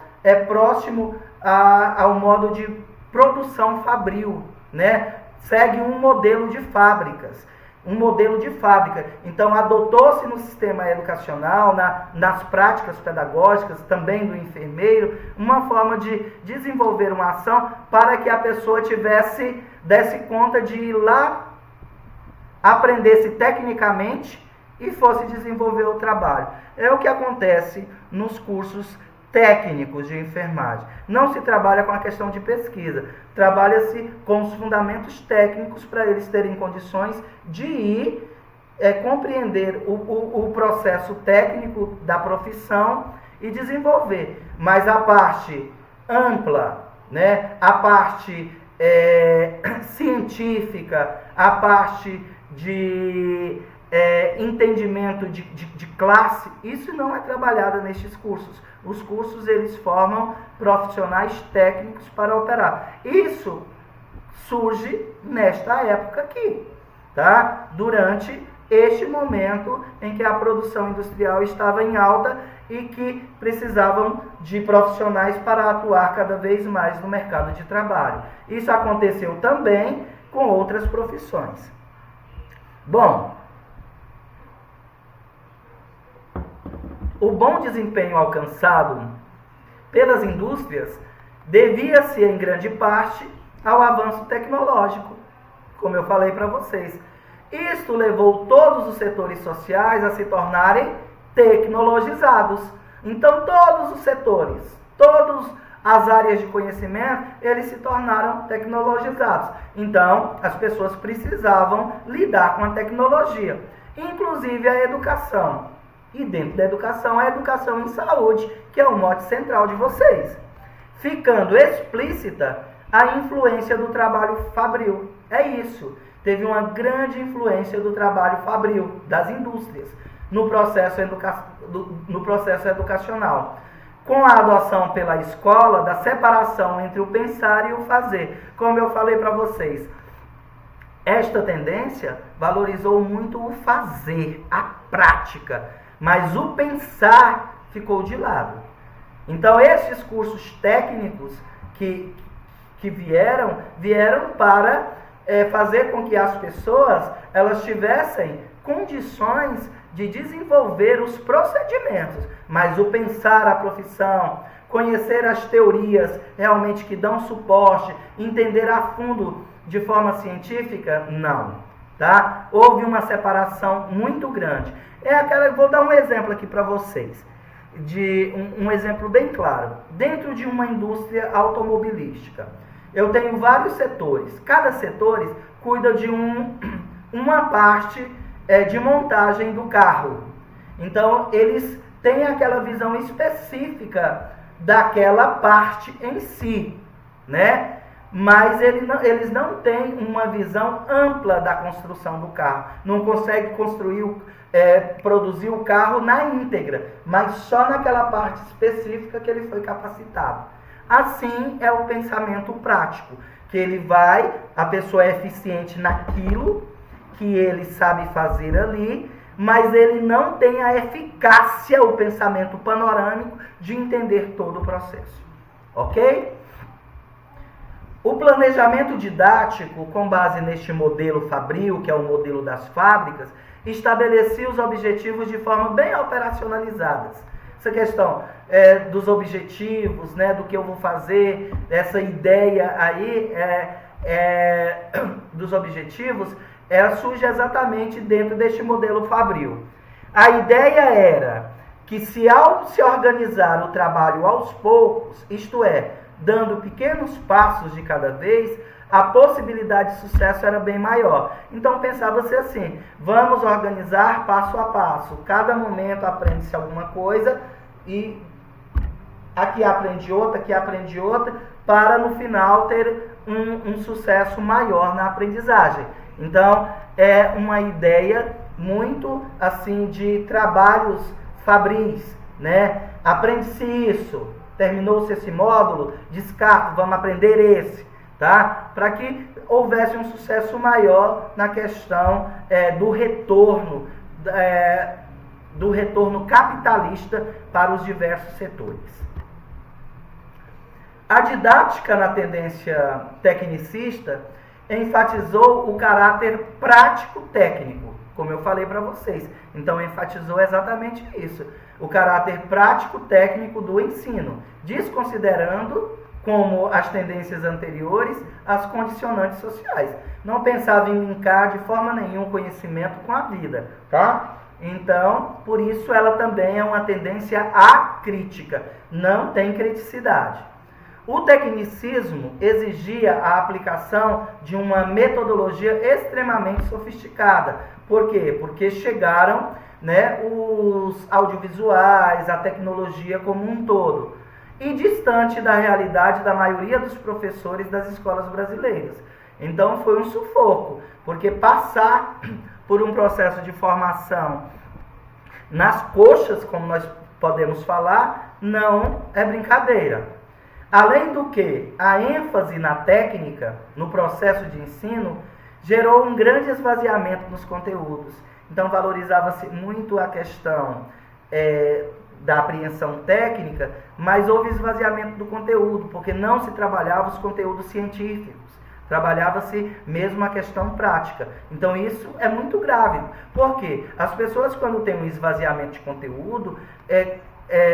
próximo ao modo de produção fabril, né? Segue um modelo de fábricas. Então, adotou-se no sistema educacional, nas práticas pedagógicas, também do enfermeiro, uma forma de desenvolver uma ação para que a pessoa desse conta de ir lá, aprendesse tecnicamente e fosse desenvolver o trabalho. É o que acontece nos cursos técnicos de enfermagem. Não se trabalha com a questão de pesquisa, trabalha-se com os fundamentos técnicos para eles terem condições de ir compreender o processo técnico da profissão e desenvolver. Mas a parte ampla, né, a parte científica, a parte de entendimento de classe, isso não é trabalhado nestes cursos. Os cursos, eles formam profissionais técnicos para operar. Isso surge nesta época aqui, tá? Durante este momento em que a produção industrial estava em alta e que precisavam de profissionais para atuar cada vez mais no mercado de trabalho. Isso aconteceu também com outras profissões. Bom, o bom desempenho alcançado pelas indústrias devia-se, em grande parte, ao avanço tecnológico, como eu falei para vocês. Isto levou todos os setores sociais a se tornarem tecnologizados. Então, todos os setores, todas as áreas de conhecimento, eles se tornaram tecnologizados. Então, as pessoas precisavam lidar com a tecnologia, inclusive a educação. E dentro da educação, a educação em saúde, que é o mote central de vocês. Ficando explícita a influência do trabalho fabril. É isso. Teve uma grande influência do trabalho fabril, das indústrias, no processo educacional. Com a adoção pela escola da separação entre o pensar e o fazer. Como eu falei para vocês, esta tendência valorizou muito o fazer, a prática, mas o pensar ficou de lado. Então, esses cursos técnicos que vieram para fazer com que as pessoas elas tivessem condições de desenvolver os procedimentos, mas o pensar a profissão, conhecer as teorias realmente que dão suporte, entender a fundo de forma científica, não. Tá? Houve uma separação muito grande. Vou dar um exemplo aqui para vocês, um exemplo bem claro. Dentro de uma indústria automobilística, eu tenho vários setores. Cada setor cuida de uma parte de montagem do carro. Então, eles têm aquela visão específica daquela parte em si, né? Mas eles não têm uma visão ampla da construção do carro. Não conseguem produzir o carro na íntegra, mas só naquela parte específica que ele foi capacitado. Assim é o pensamento prático, que a pessoa é eficiente naquilo que ele sabe fazer ali, mas ele não tem a eficácia, o pensamento panorâmico de entender todo o processo. Ok? O planejamento didático, com base neste modelo fabril, que é o modelo das fábricas, estabelecia os objetivos de forma bem operacionalizadas. Essa questão dos objetivos, né, do que eu vou fazer, essa ideia aí dos objetivos, surge exatamente dentro deste modelo fabril. A ideia era que ao se organizar o trabalho aos poucos, isto é, dando pequenos passos de cada vez, a possibilidade de sucesso era bem maior. Então pensava-se assim, vamos organizar passo a passo, cada momento aprende-se alguma coisa e aqui aprende outra, para no final ter um sucesso maior na aprendizagem. Então é uma ideia muito assim de trabalhos fabris, né? Aprende-se isso, terminou-se esse módulo, descarta, vamos aprender esse. tá? Para que houvesse um sucesso maior na questão do retorno capitalista para os diversos setores. A didática na tendência tecnicista enfatizou o caráter prático-técnico, como eu falei para vocês. Então, enfatizou exatamente isso, o caráter prático-técnico do ensino, desconsiderando, como as tendências anteriores, as condicionantes sociais. Não pensava em linkar de forma nenhuma o conhecimento com a vida, tá? Então, por isso ela também é uma tendência acrítica, não tem criticidade. O tecnicismo exigia a aplicação de uma metodologia extremamente sofisticada. Por quê? Porque chegaram, os audiovisuais, a tecnologia como um todo, e distante da realidade da maioria dos professores das escolas brasileiras. Então foi um sufoco, porque passar por um processo de formação nas coxas, como nós podemos falar, não é brincadeira. Além do que, a ênfase na técnica, no processo de ensino, gerou um grande esvaziamento nos conteúdos. Então, valorizava-se muito a questão da apreensão técnica, mas houve esvaziamento do conteúdo, porque não se trabalhava os conteúdos científicos, trabalhava-se mesmo a questão prática. Então, isso é muito grave. Por quê? As pessoas, quando têm um esvaziamento de conteúdo,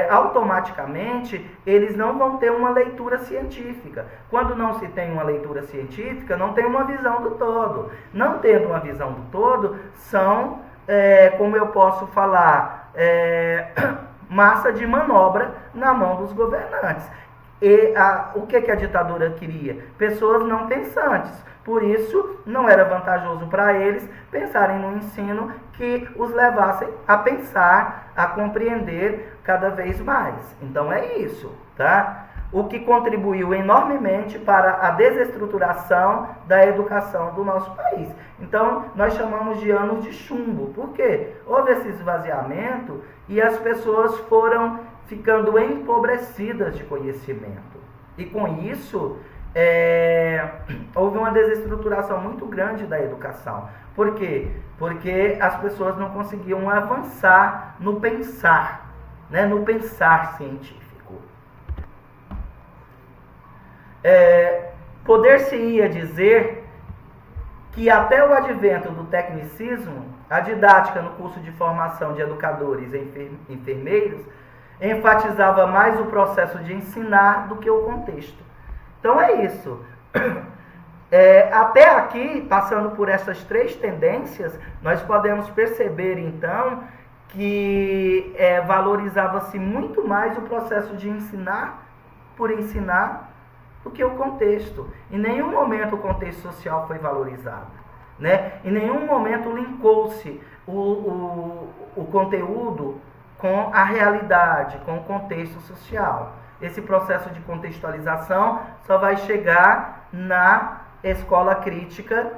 automaticamente eles não vão ter uma leitura científica. Quando não se tem uma leitura científica, não tem uma visão do todo. Não tendo uma visão do todo, são, como eu posso falar, massa de manobra na mão dos governantes. E o que a ditadura queria? Pessoas não pensantes. Por isso, não era vantajoso para eles pensarem no ensino que os levassem a pensar, a compreender cada vez mais. Então é isso, tá? O que contribuiu enormemente para a desestruturação da educação do nosso país. Então, nós chamamos de anos de chumbo. Por quê? Houve esse esvaziamento e as pessoas foram ficando empobrecidas de conhecimento. E com isso, houve uma desestruturação muito grande da educação. Por quê? Porque as pessoas não conseguiam avançar no pensar, no pensar científico. Poder-se-ia dizer que até o advento do tecnicismo, a didática no curso de formação de educadores e enfermeiros enfatizava mais o processo de ensinar do que o contexto. Então é isso. Até aqui, passando por essas três tendências, nós podemos perceber então que valorizava-se muito mais o processo de ensinar por ensinar do que o contexto. Em nenhum momento o contexto social foi valorizado, Em nenhum momento linkou-se o conteúdo com a realidade, com o contexto social. Esse processo de contextualização só vai chegar na escola crítica,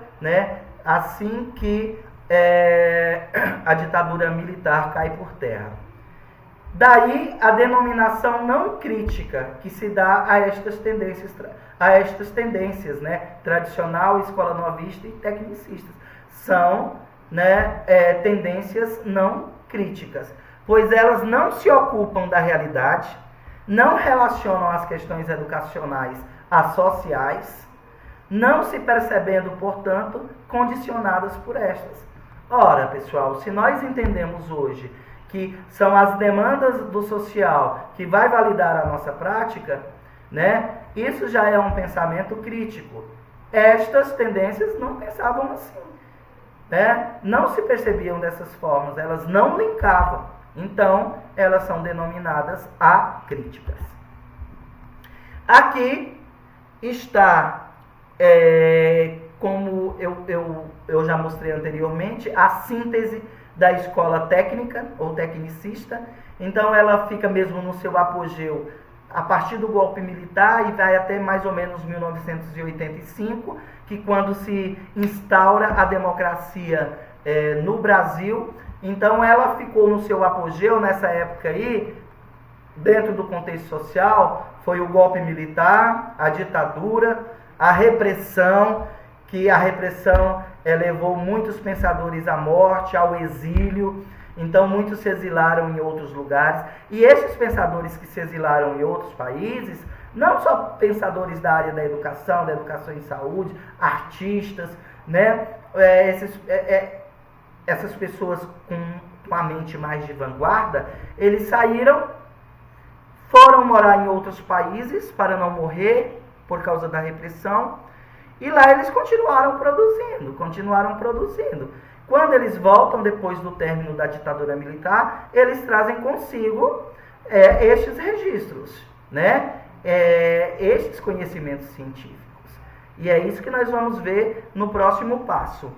assim que a ditadura militar cai por terra. Daí a denominação não crítica que se dá a estas tendências, tradicional, escola novista e tecnicistas. São tendências não críticas, pois elas não se ocupam da realidade, não relacionam as questões educacionais às sociais, não se percebendo, portanto, condicionadas por estas. Ora, pessoal, se nós entendemos hoje que são as demandas do social que vai validar a nossa prática, isso já é um pensamento crítico. Estas tendências não pensavam assim, não se percebiam dessas formas, elas não linkavam. Então, elas são denominadas acríticas. Aqui está, como eu já mostrei anteriormente, a síntese da escola técnica ou tecnicista. Então, ela fica mesmo no seu apogeu a partir do golpe militar e vai até mais ou menos 1985, que quando se instaura a democracia no Brasil. Então, ela ficou no seu apogeu nessa época aí, dentro do contexto social, foi o golpe militar, a ditadura, a repressão, que a repressão levou muitos pensadores à morte, ao exílio. Então muitos se exilaram em outros lugares. E esses pensadores que se exilaram em outros países, não só pensadores da área da educação em saúde, artistas, né? Essas pessoas com a mente mais de vanguarda, eles saíram, foram morar em outros países para não morrer por causa da repressão, e lá eles continuaram produzindo. Quando eles voltam depois do término da ditadura militar, eles trazem consigo estes registros, né? Estes conhecimentos científicos. E é isso que nós vamos ver no próximo passo.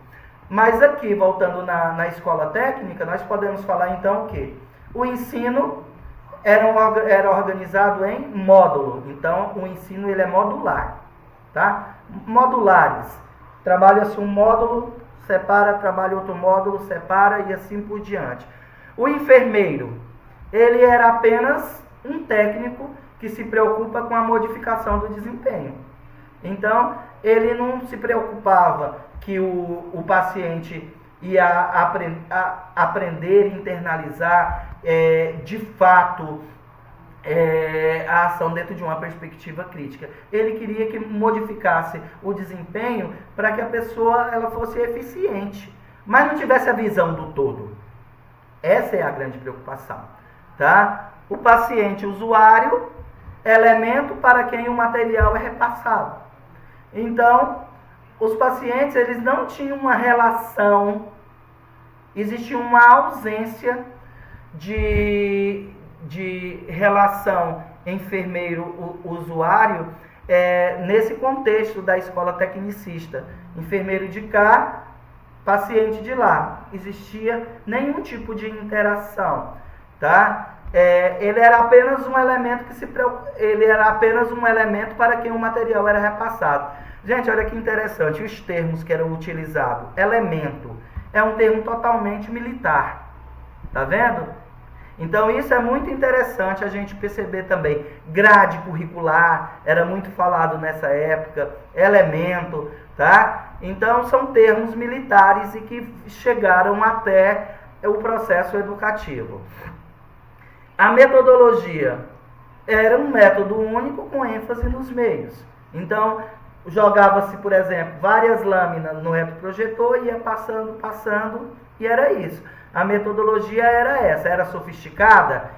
Mas aqui, voltando na escola técnica, nós podemos falar então que o ensino era organizado em módulo. Então, o ensino ele é modular, tá? Modulares. Trabalha-se um módulo, separa, trabalha outro módulo, separa e assim por diante. O enfermeiro, ele era apenas um técnico que se preocupa com a modificação do desempenho. Então, ele não se preocupava que o paciente ia aprender, internalizar de fato a ação dentro de uma perspectiva crítica. Ele queria que modificasse o desempenho para que a pessoa ela fosse eficiente, mas não tivesse a visão do todo. Essa é a grande preocupação, tá? O paciente usuário, elemento para quem o material é repassado. Então, os pacientes eles não tinham uma relação, existia uma ausência de relação enfermeiro-usuário nesse contexto da escola tecnicista. Enfermeiro de cá, paciente de lá. Existia nenhum tipo de interação, tá? Ele era apenas um elemento para quem o material era repassado. Gente, olha que interessante, os termos que eram utilizados. Elemento é um termo totalmente militar, tá vendo? Então isso é muito interessante a gente perceber também. Grade curricular era muito falado nessa época, elemento, tá? Então são termos militares e que chegaram até o processo educativo. A metodologia era um método único com ênfase nos meios. Então jogava-se, por exemplo, várias lâminas no retroprojetor, ia passando, e era isso. A metodologia era essa, era sofisticada,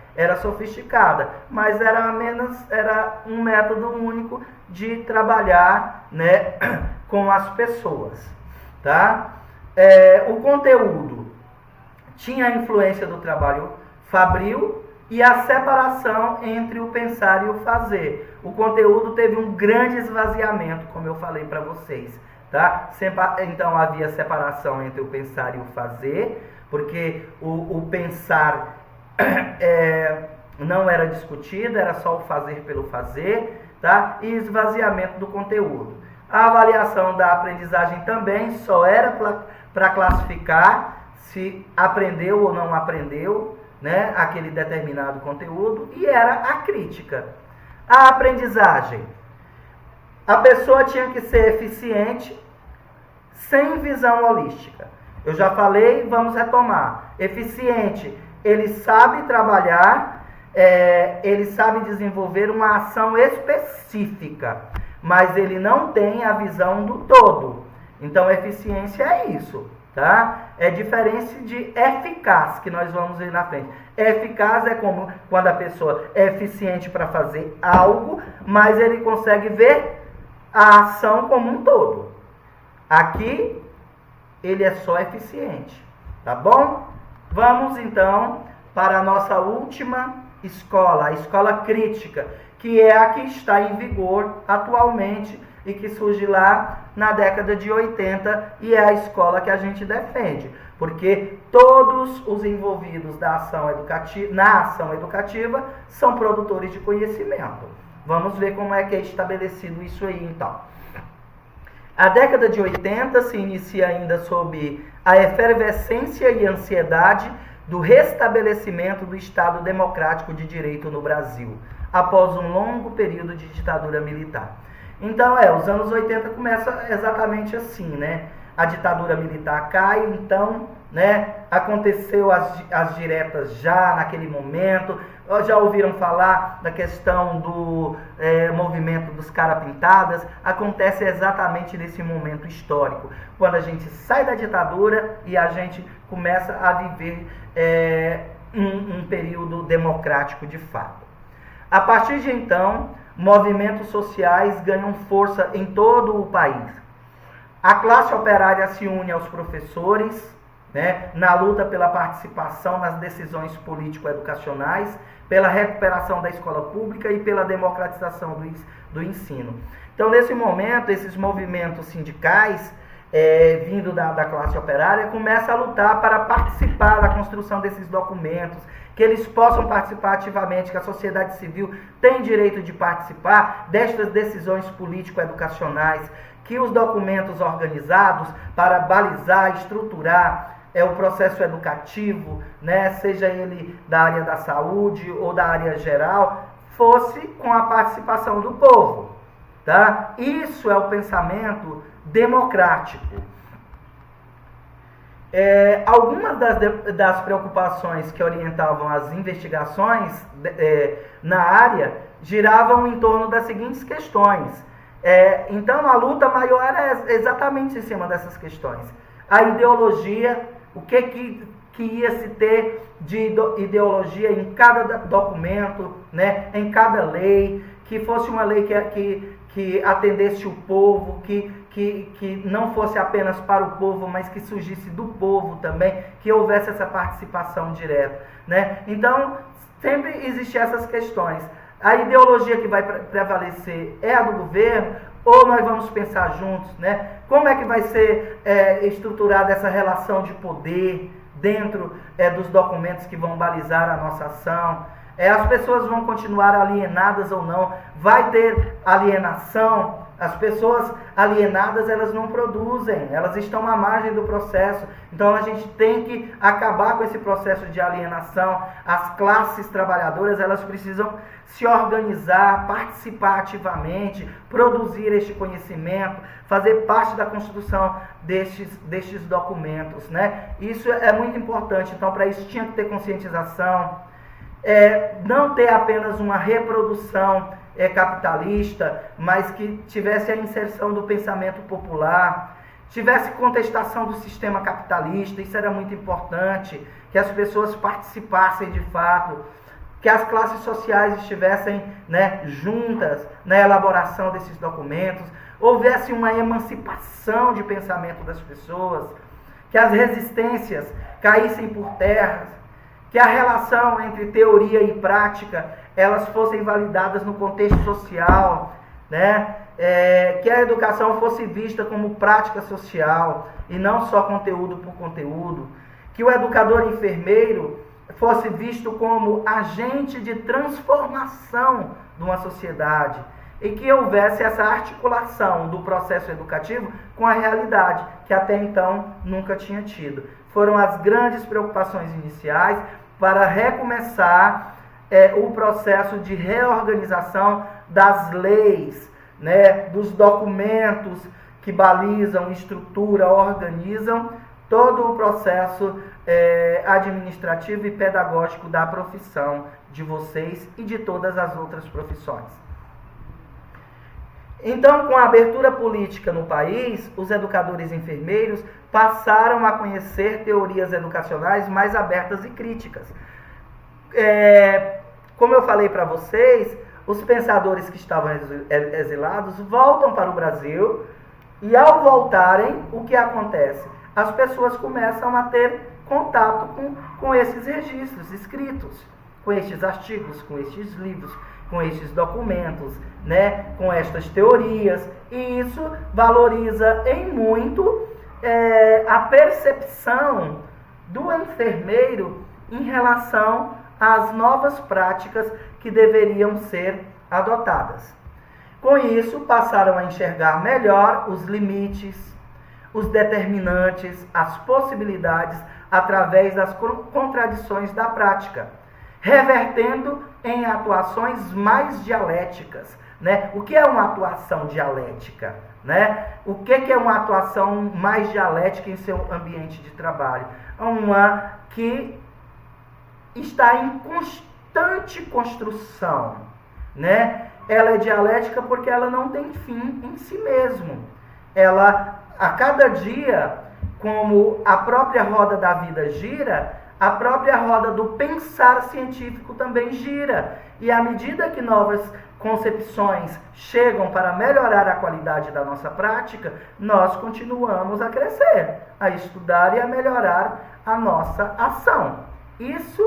mas era um método único de trabalhar, né, com as pessoas, tá? O conteúdo tinha a influência do trabalho fabril e a separação entre o pensar e o fazer. O conteúdo teve um grande esvaziamento, como eu falei para vocês, tá? Então havia separação entre o pensar e o fazer, porque o pensar não era discutido, era só o fazer pelo fazer, tá? E esvaziamento do conteúdo. A avaliação da aprendizagem também só era para classificar se aprendeu ou não aprendeu, né, aquele determinado conteúdo, e era a crítica. A aprendizagem. A pessoa tinha que ser eficiente sem visão holística. Eu já falei, vamos retomar. Eficiente, ele sabe trabalhar, ele sabe desenvolver uma ação específica, mas ele não tem a visão do todo. Então, eficiência é isso, tá? É diferente de eficaz, que nós vamos ver na frente. Eficaz é como quando a pessoa é eficiente para fazer algo, mas ele consegue ver a ação como um todo. Aqui, ele é só eficiente, tá bom? Vamos então para a nossa última escola, a escola crítica, que é a que está em vigor atualmente e que surge lá na década de 80 e é a escola que a gente defende, porque todos os envolvidos na ação educativa são produtores de conhecimento. Vamos ver como é que é estabelecido isso aí então. A década de 80 se inicia ainda sob a efervescência e ansiedade do restabelecimento do Estado democrático de direito no Brasil, após um longo período de ditadura militar. Então, os anos 80 começa exatamente assim, né? A ditadura militar cai, então, né, aconteceu as diretas já naquele momento. Já ouviram falar da questão do movimento dos cara-pintadas? Acontece exatamente nesse momento histórico, quando a gente sai da ditadura e a gente começa a viver um período democrático de fato. A partir de então, movimentos sociais ganham força em todo o país. A classe operária se une aos professores, né, na luta pela participação nas decisões político-educacionais, pela recuperação da escola pública e pela democratização do ensino. Então, nesse momento, esses movimentos sindicais, vindo da classe operária, começam a lutar para participar da construção desses documentos, que eles possam participar ativamente, que a sociedade civil tem direito de participar destas decisões político-educacionais, que os documentos organizados para balizar, estruturar o processo educativo, né, seja ele da área da saúde ou da área geral, fosse com a participação do povo. Tá? Isso é o pensamento democrático. Algumas das preocupações que orientavam as investigações na área giravam em torno das seguintes questões. Então, a luta maior era exatamente em cima dessas questões. A ideologia, o que ia se ter de ideologia em cada documento, né, em cada lei, que fosse uma lei que atendesse o povo, que não fosse apenas para o povo, mas que surgisse do povo também, que houvesse essa participação direta, né? Então, sempre existem essas questões. A ideologia que vai prevalecer é a do governo, ou nós vamos pensar juntos, né? Como é que vai ser estruturada essa relação de poder dentro dos documentos que vão balizar a nossa ação? As pessoas vão continuar alienadas ou não? Vai ter alienação? As pessoas alienadas, elas não produzem, elas estão à margem do processo. Então, a gente tem que acabar com esse processo de alienação. As classes trabalhadoras, elas precisam se organizar, participar ativamente, produzir este conhecimento, fazer parte da construção destes documentos, né? Isso é muito importante. Então, para isso tinha que ter conscientização, não ter apenas uma reprodução capitalista, mas que tivesse a inserção do pensamento popular, tivesse contestação do sistema capitalista. Isso era muito importante, que as pessoas participassem de fato, que as classes sociais estivessem, né, juntas na elaboração desses documentos, houvesse uma emancipação de pensamento das pessoas, que as resistências caíssem por terra, que a relação entre teoria e prática elas fossem validadas no contexto social, né? Que a educação fosse vista como prática social e não só conteúdo por conteúdo, que o educador enfermeiro fosse visto como agente de transformação de uma sociedade e que houvesse essa articulação do processo educativo com a realidade, que até então nunca tinha tido. Foram as grandes preocupações iniciais para recomeçar o processo de reorganização das leis, né, dos documentos que balizam, estruturam, organizam todo o processo administrativo e pedagógico da profissão de vocês e de todas as outras profissões. Então, com a abertura política no país, os educadores enfermeiros passaram a conhecer teorias educacionais mais abertas e críticas. Como eu falei para vocês, os pensadores que estavam exilados voltam para o Brasil e, ao voltarem, o que acontece? As pessoas começam a ter contato com esses registros escritos, com estes artigos, com estes livros, com estes documentos, né, com estas teorias, e isso valoriza em muito a percepção do enfermeiro em relação às novas práticas que deveriam ser adotadas. Com isso, passaram a enxergar melhor os limites, os determinantes, as possibilidades através das contradições da prática, revertendo em atuações mais dialéticas, né? O que é uma atuação dialética, né? O que é uma atuação mais dialética em seu ambiente de trabalho? Uma que está em constante construção, né? Ela é dialética porque ela não tem fim em si mesmo. Ela, a cada dia, como a própria roda da vida gira, a própria roda do pensar científico também gira. E à medida que novas concepções chegam para melhorar a qualidade da nossa prática, nós continuamos a crescer, a estudar e a melhorar a nossa ação. Isso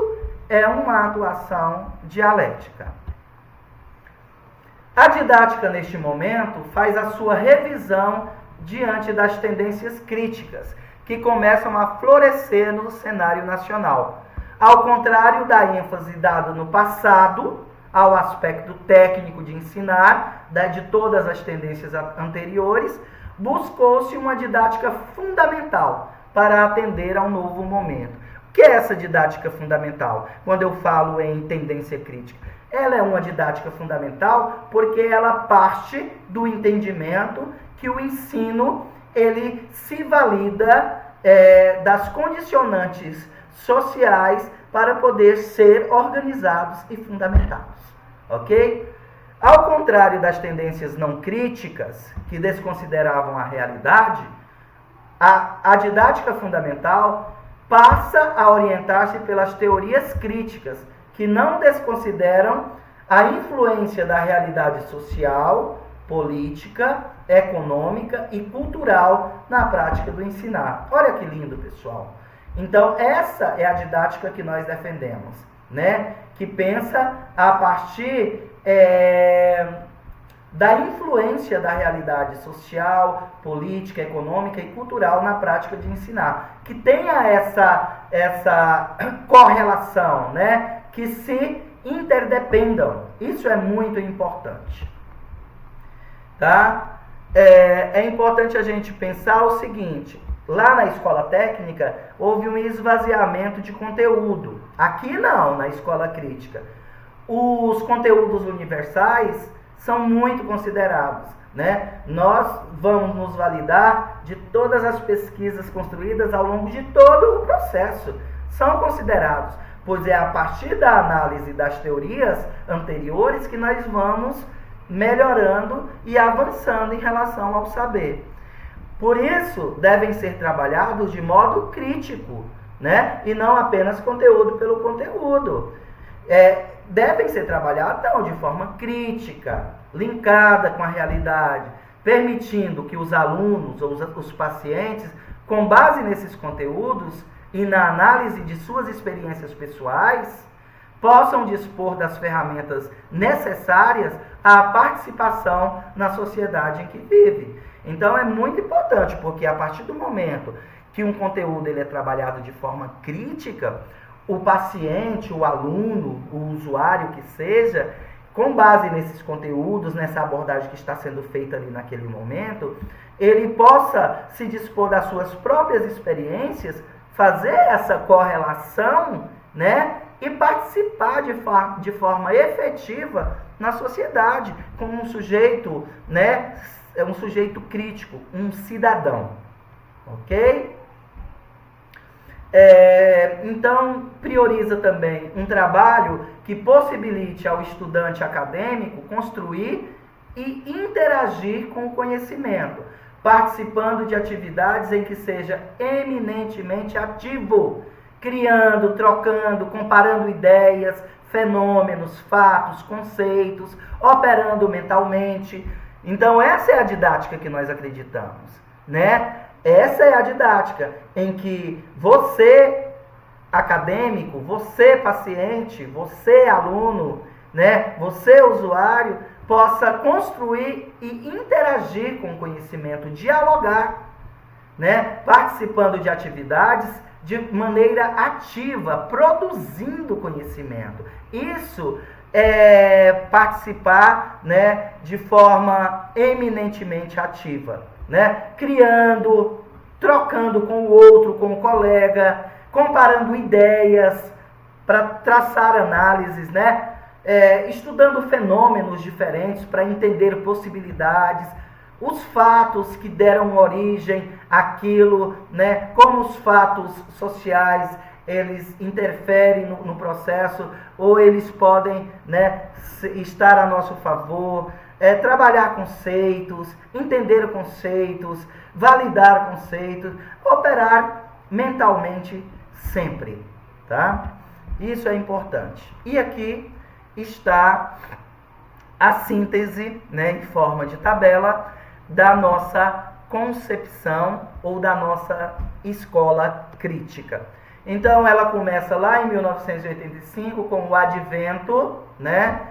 é uma atuação dialética. A didática, neste momento, faz a sua revisão diante das tendências críticas que começam a florescer no cenário nacional. Ao contrário da ênfase dada no passado ao aspecto técnico de ensinar, de todas as tendências anteriores, buscou-se uma didática fundamental para atender ao novo momento. O que é essa didática fundamental? Quando eu falo em tendência crítica, ela é uma didática fundamental porque ela parte do entendimento que o ensino ele se valida das condicionantes sociais para poder ser organizados e fundamentados, ok? Ao contrário das tendências não críticas, que desconsideravam a realidade, a didática fundamental passa a orientar-se pelas teorias críticas, que não desconsideram a influência da realidade social, política, econômica e cultural na prática do ensinar. Olha que lindo, pessoal. Então, essa é a didática que nós defendemos, né? Que pensa a partir da influência da realidade social, política, econômica e cultural na prática de ensinar. Que tenha essa correlação, né? Que se interdependam. Isso é muito importante. Tá? É importante a gente pensar o seguinte: lá na escola técnica houve um esvaziamento de conteúdo. Aqui não, na escola crítica. Os conteúdos universais são muito considerados, né? Nós vamos nos validar de todas as pesquisas construídas ao longo de todo o processo. São considerados, pois é a partir da análise das teorias anteriores que nós vamos melhorando e avançando em relação ao saber. Por isso, devem ser trabalhados de modo crítico, né? E não apenas conteúdo pelo conteúdo. Devem ser trabalhados não, de forma crítica, linkada com a realidade, permitindo que os alunos ou os pacientes, com base nesses conteúdos e na análise de suas experiências pessoais, possam dispor das ferramentas necessárias à participação na sociedade em que vive. Então é muito importante, porque a partir do momento que um conteúdo ele é trabalhado de forma crítica, o paciente, o aluno, o usuário que seja, com base nesses conteúdos, nessa abordagem que está sendo feita ali naquele momento, ele possa se dispor das suas próprias experiências, fazer essa correlação, né? E participar de forma efetiva na sociedade, como um sujeito, né? Um sujeito crítico, um cidadão, ok? Então, prioriza também um trabalho que possibilite ao estudante acadêmico construir e interagir com o conhecimento, participando de atividades em que seja eminentemente ativo, criando, trocando, comparando ideias, fenômenos, fatos, conceitos, operando mentalmente. Então, essa é a didática que nós acreditamos, né? Essa é a didática em que você, acadêmico, você, paciente, você, aluno, né? Você, usuário, possa construir e interagir com o conhecimento, dialogar, né? Participando de atividades de maneira ativa, produzindo conhecimento. Isso é participar, né, de forma eminentemente ativa, né? Criando, trocando com o outro, com o colega, comparando ideias para traçar análises, né? estudando fenômenos diferentes para entender possibilidades, os fatos que deram origem àquilo, né? Como os fatos sociais eles interferem no processo, ou eles podem, né, estar a nosso favor, trabalhar conceitos, entender conceitos, validar conceitos, operar mentalmente sempre, tá? Isso é importante. E aqui está a síntese, né, em forma de tabela, da nossa concepção ou da nossa escola crítica. Então, ela começa lá em 1985 com o advento, né,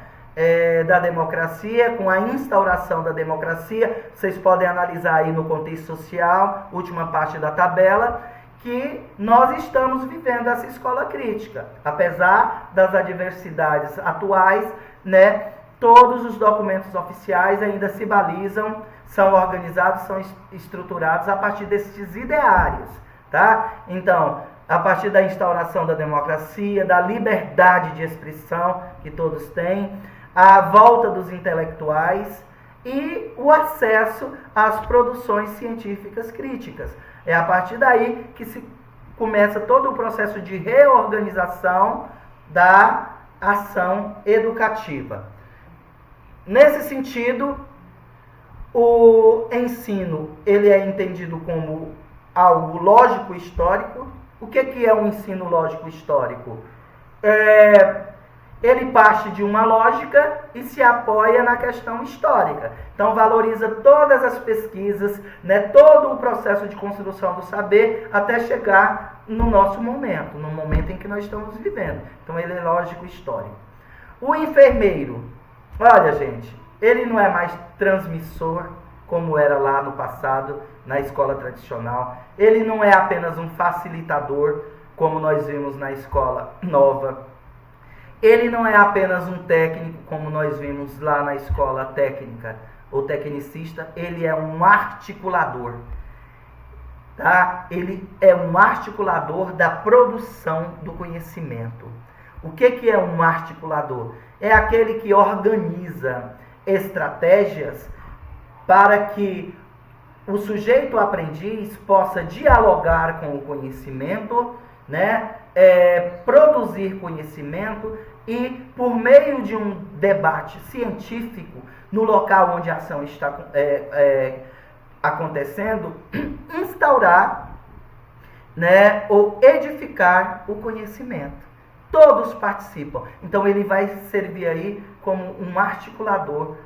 da democracia, com a instauração da democracia. Vocês podem analisar aí no contexto social, última parte da tabela, que nós estamos vivendo essa escola crítica. Apesar das adversidades atuais, né, todos os documentos oficiais ainda se balizam, são organizados, são estruturados a partir desses ideários, tá? Então, a partir da instauração da democracia, da liberdade de expressão que todos têm, a volta dos intelectuais e o acesso às produções científicas críticas. É a partir daí que se começa todo o processo de reorganização da ação educativa. Nesse sentido, o ensino ele é entendido como algo lógico-histórico. O que é um ensino lógico-histórico? Ele parte de uma lógica e se apoia na questão histórica. Então, valoriza todas as pesquisas, né, todo o processo de construção do saber até chegar no nosso momento, no momento em que nós estamos vivendo. Então, ele é lógico-histórico. O enfermeiro, olha, gente, ele não é mais transmissor, como era lá no passado, na escola tradicional. Ele não é apenas um facilitador, como nós vimos na escola nova. Ele não é apenas um técnico, como nós vimos lá na escola técnica ou tecnicista. Ele é um articulador, tá? Ele é um articulador da produção do conhecimento. O que é um articulador? É aquele que organiza estratégias para que o sujeito aprendiz possa dialogar com o conhecimento, né? Produzir conhecimento e, por meio de um debate científico no local onde a ação está acontecendo, instaurar, né, ou edificar o conhecimento. Todos participam. Então, ele vai servir aí como um articulador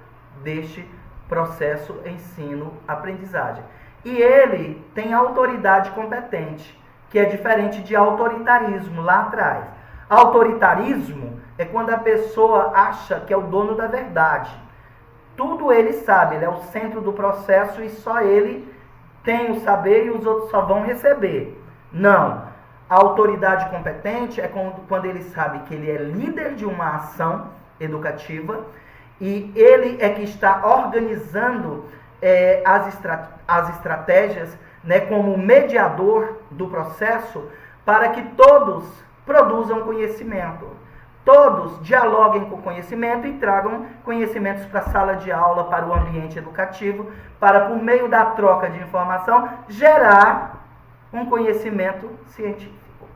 deste processo ensino-aprendizagem. E ele tem autoridade competente, que é diferente de autoritarismo lá atrás. Autoritarismo é quando a pessoa acha que é o dono da verdade. Tudo ele sabe, ele é o centro do processo e só ele tem o saber e os outros só vão receber. Não. A autoridade competente é quando ele sabe que ele é líder de uma ação educativa e ele é que está organizando as estratégias, né, como mediador do processo para que todos produzam conhecimento. Todos dialoguem com o conhecimento e tragam conhecimentos para a sala de aula, para o ambiente educativo, para, por meio da troca de informação, gerar um conhecimento científico.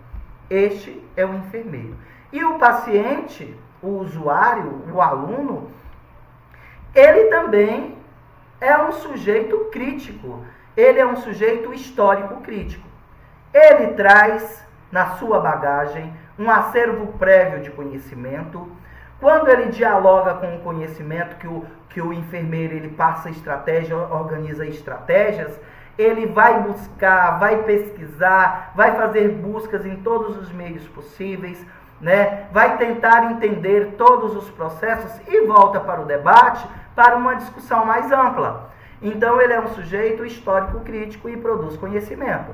Este é o enfermeiro. E o paciente, o usuário, o aluno, ele também é um sujeito crítico. Ele é um sujeito histórico crítico. Ele traz na sua bagagem um acervo prévio de conhecimento. Quando ele dialoga com o conhecimento que o enfermeiro ele passa estratégia, organiza estratégias, ele vai buscar, vai pesquisar, vai fazer buscas em todos os meios possíveis, né? Vai tentar entender todos os processos e volta para o debate, para uma discussão mais ampla. Então, ele é um sujeito histórico crítico e produz conhecimento.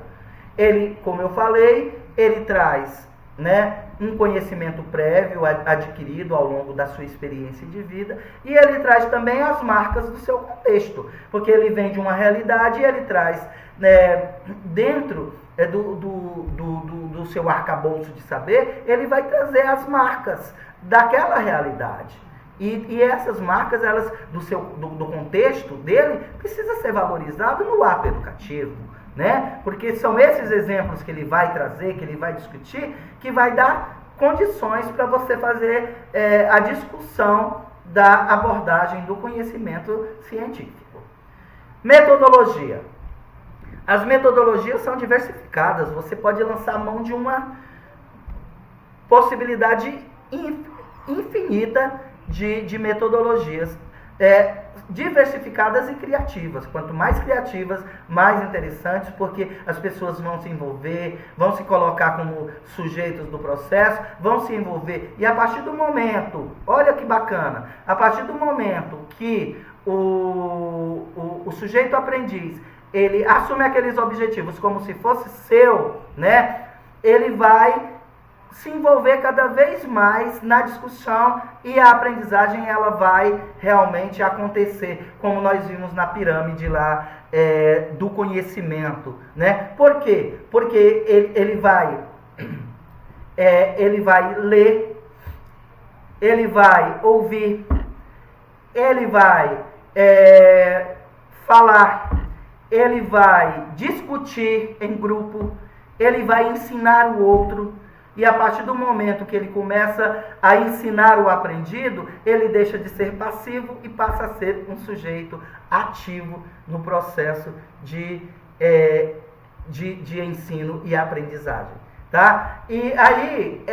Ele, como eu falei, ele traz né, um conhecimento prévio adquirido ao longo da sua experiência de vida, e ele traz também as marcas do seu contexto, porque ele vem de uma realidade e ele traz, né, dentro do seu arcabouço de saber, ele vai trazer as marcas daquela realidade. E essas marcas, elas do contexto dele, precisa ser valorizado no ato educativo, né? Porque são esses exemplos que ele vai trazer, que ele vai discutir, que vai dar condições para você fazer a discussão da abordagem do conhecimento científico. Metodologia. As metodologias são diversificadas, você pode lançar mão de uma possibilidade infinita de metodologias diversificadas e criativas. Quanto mais criativas, mais interessantes, porque as pessoas vão se envolver, vão se colocar como sujeitos do processo, vão se envolver. E a partir do momento, olha que bacana, a partir do momento que o sujeito aprendiz, ele assume aqueles objetivos como se fosse seu, né? Ele vai se envolver cada vez mais na discussão e a aprendizagem ela vai realmente acontecer, como nós vimos na pirâmide lá do conhecimento, né? Por quê? Porque ele vai ler, ele vai ouvir, ele vai falar, ele vai discutir em grupo, ele vai ensinar o outro. E a partir do momento que ele começa a ensinar o aprendido, ele deixa de ser passivo e passa a ser um sujeito ativo no processo de ensino e aprendizagem. Tá? E aí,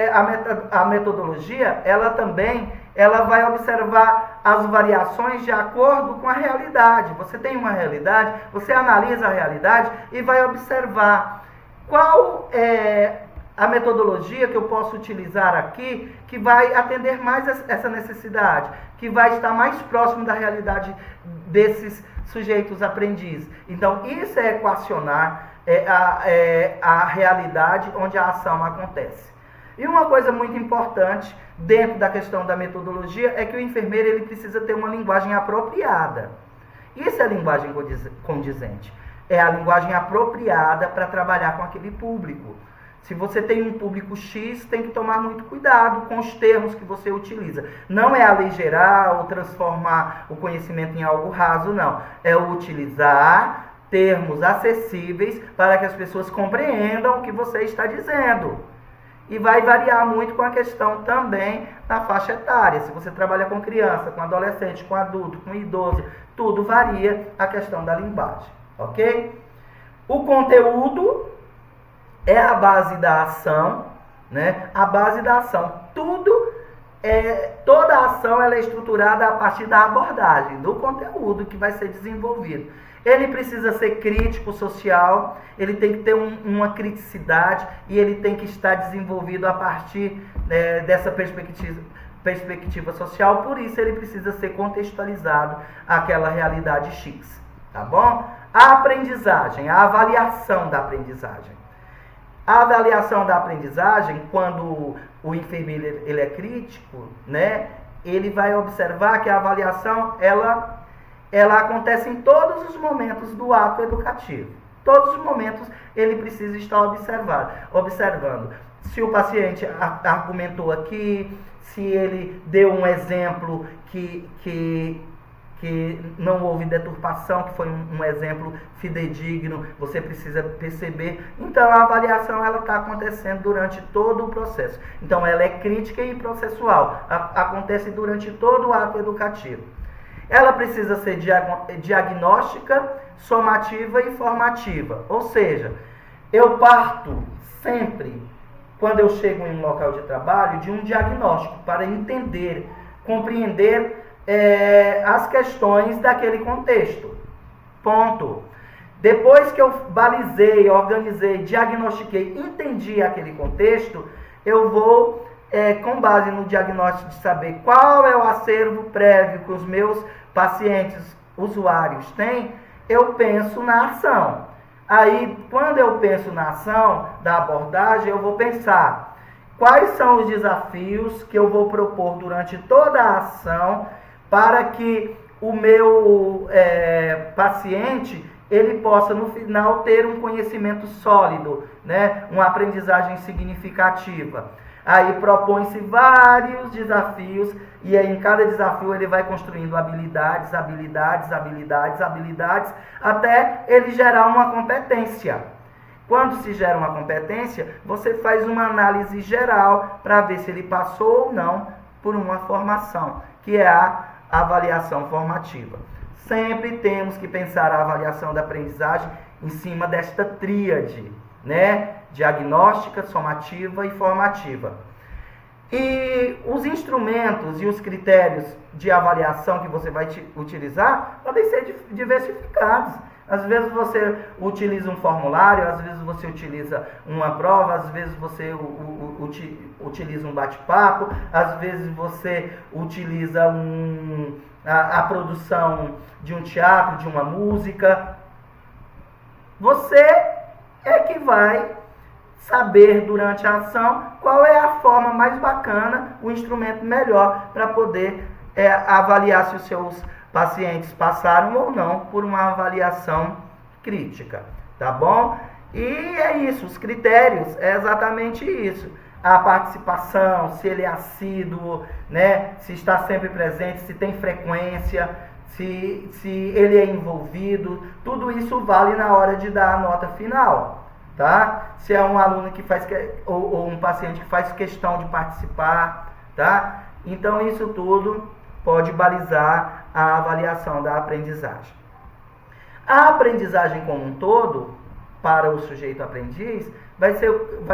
a metodologia, ela vai observar as variações de acordo com a realidade. Você tem uma realidade, você analisa a realidade e vai observar qual é a metodologia que eu posso utilizar aqui, que vai atender mais essa necessidade, que vai estar mais próximo da realidade desses sujeitos aprendizes. Então, isso é equacionar a realidade onde a ação acontece. E uma coisa muito importante dentro da questão da metodologia é que o enfermeiro ele precisa ter uma linguagem apropriada. Isso é a linguagem condizente. É a linguagem apropriada para trabalhar com aquele público. Se você tem um público X, tem que tomar muito cuidado com os termos que você utiliza. Não é aligeirar ou transformar o conhecimento em algo raso, não. É utilizar termos acessíveis para que as pessoas compreendam o que você está dizendo. E vai variar muito com a questão também da faixa etária. Se você trabalha com criança, com adolescente, com adulto, com idoso, tudo varia a questão da linguagem, ok? O conteúdo é a base da ação, né? A base da ação. Toda a ação ela é estruturada a partir da abordagem, do conteúdo que vai ser desenvolvido. Ele precisa ser crítico social, ele tem que ter uma criticidade e ele tem que estar desenvolvido a partir dessa perspectiva social, por isso ele precisa ser contextualizado àquela realidade X, tá bom? A aprendizagem, a avaliação da aprendizagem. A avaliação da aprendizagem, quando o enfermeiro ele é crítico, né, ele vai observar que a avaliação ela acontece em todos os momentos do ato educativo. Todos os momentos ele precisa estar observando. Se o paciente argumentou aqui, se ele deu um exemplo que não houve deturpação, que foi um exemplo fidedigno, você precisa perceber. Então, a avaliação ela está acontecendo durante todo o processo. Então, ela é crítica e processual. Acontece durante todo o ato educativo. Ela precisa ser diagnóstica, somativa e formativa. Ou seja, eu parto sempre, quando eu chego em um local de trabalho, de um diagnóstico para entender, compreender as questões daquele contexto. Ponto. Depois que eu balizei, organizei, diagnostiquei, entendi aquele contexto, eu vou, com base no diagnóstico de saber qual é o acervo prévio que os meus pacientes, usuários têm, eu penso na ação. Aí, quando eu penso na ação da abordagem, eu vou pensar quais são os desafios que eu vou propor durante toda a ação para que o meu paciente ele possa no final ter um conhecimento sólido, né? Uma aprendizagem significativa. Aí propõe-se vários desafios e aí em cada desafio ele vai construindo habilidades, até ele gerar uma competência. Quando se gera uma competência, você faz uma análise geral para ver se ele passou ou não por uma formação, que é a avaliação formativa. Sempre temos que pensar a avaliação da aprendizagem em cima desta tríade, né? Diagnóstica, somativa e formativa. E os instrumentos e os critérios de avaliação que você vai utilizar podem ser diversificados. Às vezes você utiliza um formulário, às vezes você utiliza uma prova, às vezes você utiliza um bate-papo, às vezes você utiliza a produção de um teatro, de uma música. Você é que vai saber durante a ação qual é a forma mais bacana, o instrumento melhor para poder avaliar se os seus pacientes passaram ou não por uma avaliação crítica, tá bom? E é isso, os critérios é exatamente isso. A participação, se ele é assíduo, né? Se está sempre presente, se tem frequência, se ele é envolvido, tudo isso vale na hora de dar a nota final, tá? Se é um aluno que faz, ou um paciente que faz questão de participar, tá? Então isso tudo pode balizar a avaliação da aprendizagem. A aprendizagem como um todo, para o sujeito aprendiz, vai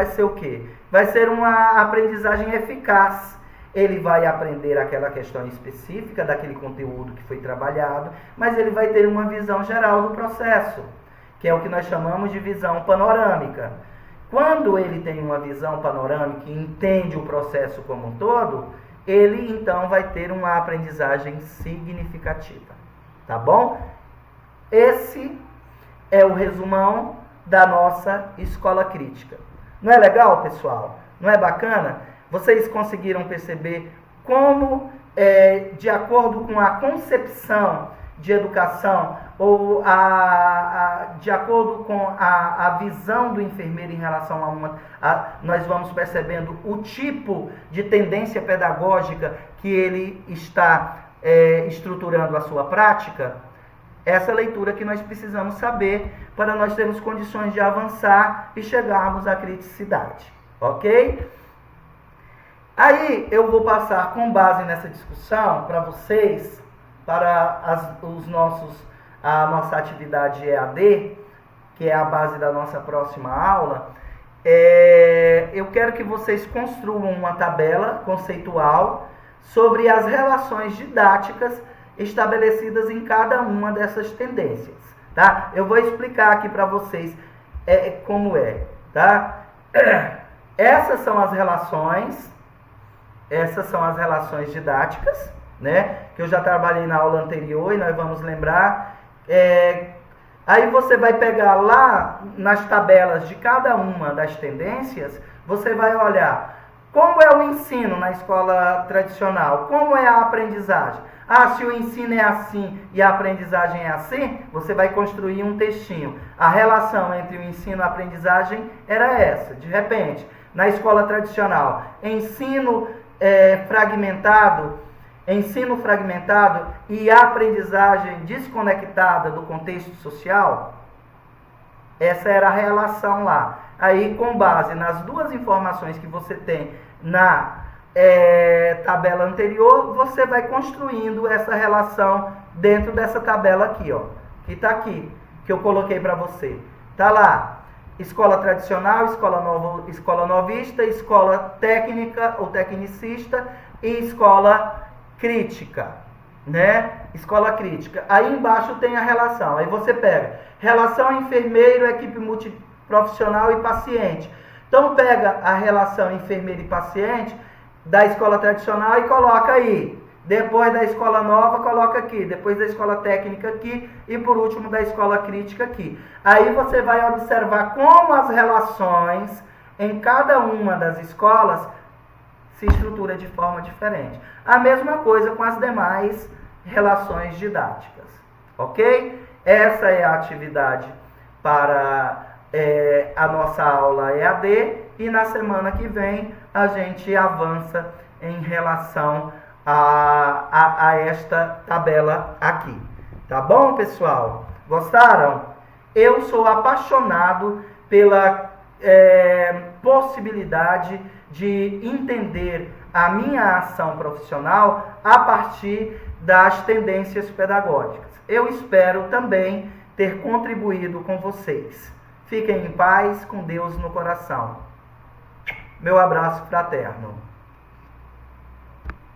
ser o quê? Vai ser uma aprendizagem eficaz. Ele vai aprender aquela questão específica daquele conteúdo que foi trabalhado, mas ele vai ter uma visão geral do processo, que é o que nós chamamos de visão panorâmica. Quando ele tem uma visão panorâmica e entende o processo como um todo, ele então vai ter uma aprendizagem significativa, tá bom? Esse é o resumão da nossa escola crítica. Não é legal, pessoal? Não é bacana? Vocês conseguiram perceber como, de acordo com a concepção de educação, ou de acordo com a visão do enfermeiro em relação nós vamos percebendo o tipo de tendência pedagógica que ele está estruturando a sua prática? Essa leitura que nós precisamos saber para nós termos condições de avançar e chegarmos à criticidade, ok? Aí eu vou passar, com base nessa discussão, para vocês, para a nossa atividade EAD, que é a base da nossa próxima aula. Eu quero que vocês construam uma tabela conceitual sobre as relações didáticas estabelecidas em cada uma dessas tendências, tá? Eu vou explicar aqui para vocês como tá? Essas são as relações didáticas, né? Que eu já trabalhei na aula anterior e nós vamos lembrar. Aí você vai pegar lá nas tabelas de cada uma das tendências, você vai olhar como é o ensino na escola tradicional, como é a aprendizagem. Se o ensino é assim e a aprendizagem é assim, você vai construir um textinho. A relação entre o ensino e a aprendizagem era essa. De repente, na escola tradicional, ensino fragmentado e aprendizagem desconectada do contexto social. Essa era a relação lá. Aí, com base nas duas informações que você tem na tabela anterior, você vai construindo essa relação dentro dessa tabela aqui, ó, que está aqui, que eu coloquei para você. Tá lá, escola tradicional, escola novista, escola técnica ou tecnicista e escola crítica, né? Escola crítica. Aí embaixo tem a relação. Aí você pega relação enfermeiro, equipe multiprofissional e paciente. Então pega a relação enfermeiro e paciente da escola tradicional e coloca aí. Depois da escola nova, coloca aqui. Depois da escola técnica aqui. E por último, da escola crítica aqui. Aí você vai observar como as relações em cada uma das escolas se estrutura de forma diferente. A mesma coisa com as demais relações didáticas, ok? Essa é a atividade para a nossa aula EAD e na semana que vem a gente avança em relação a esta tabela aqui. Tá bom, pessoal? Gostaram? Eu sou apaixonado pela possibilidade de entender a minha ação profissional a partir das tendências pedagógicas. Eu espero também ter contribuído com vocês. Fiquem em paz, com Deus no coração. Meu abraço fraterno.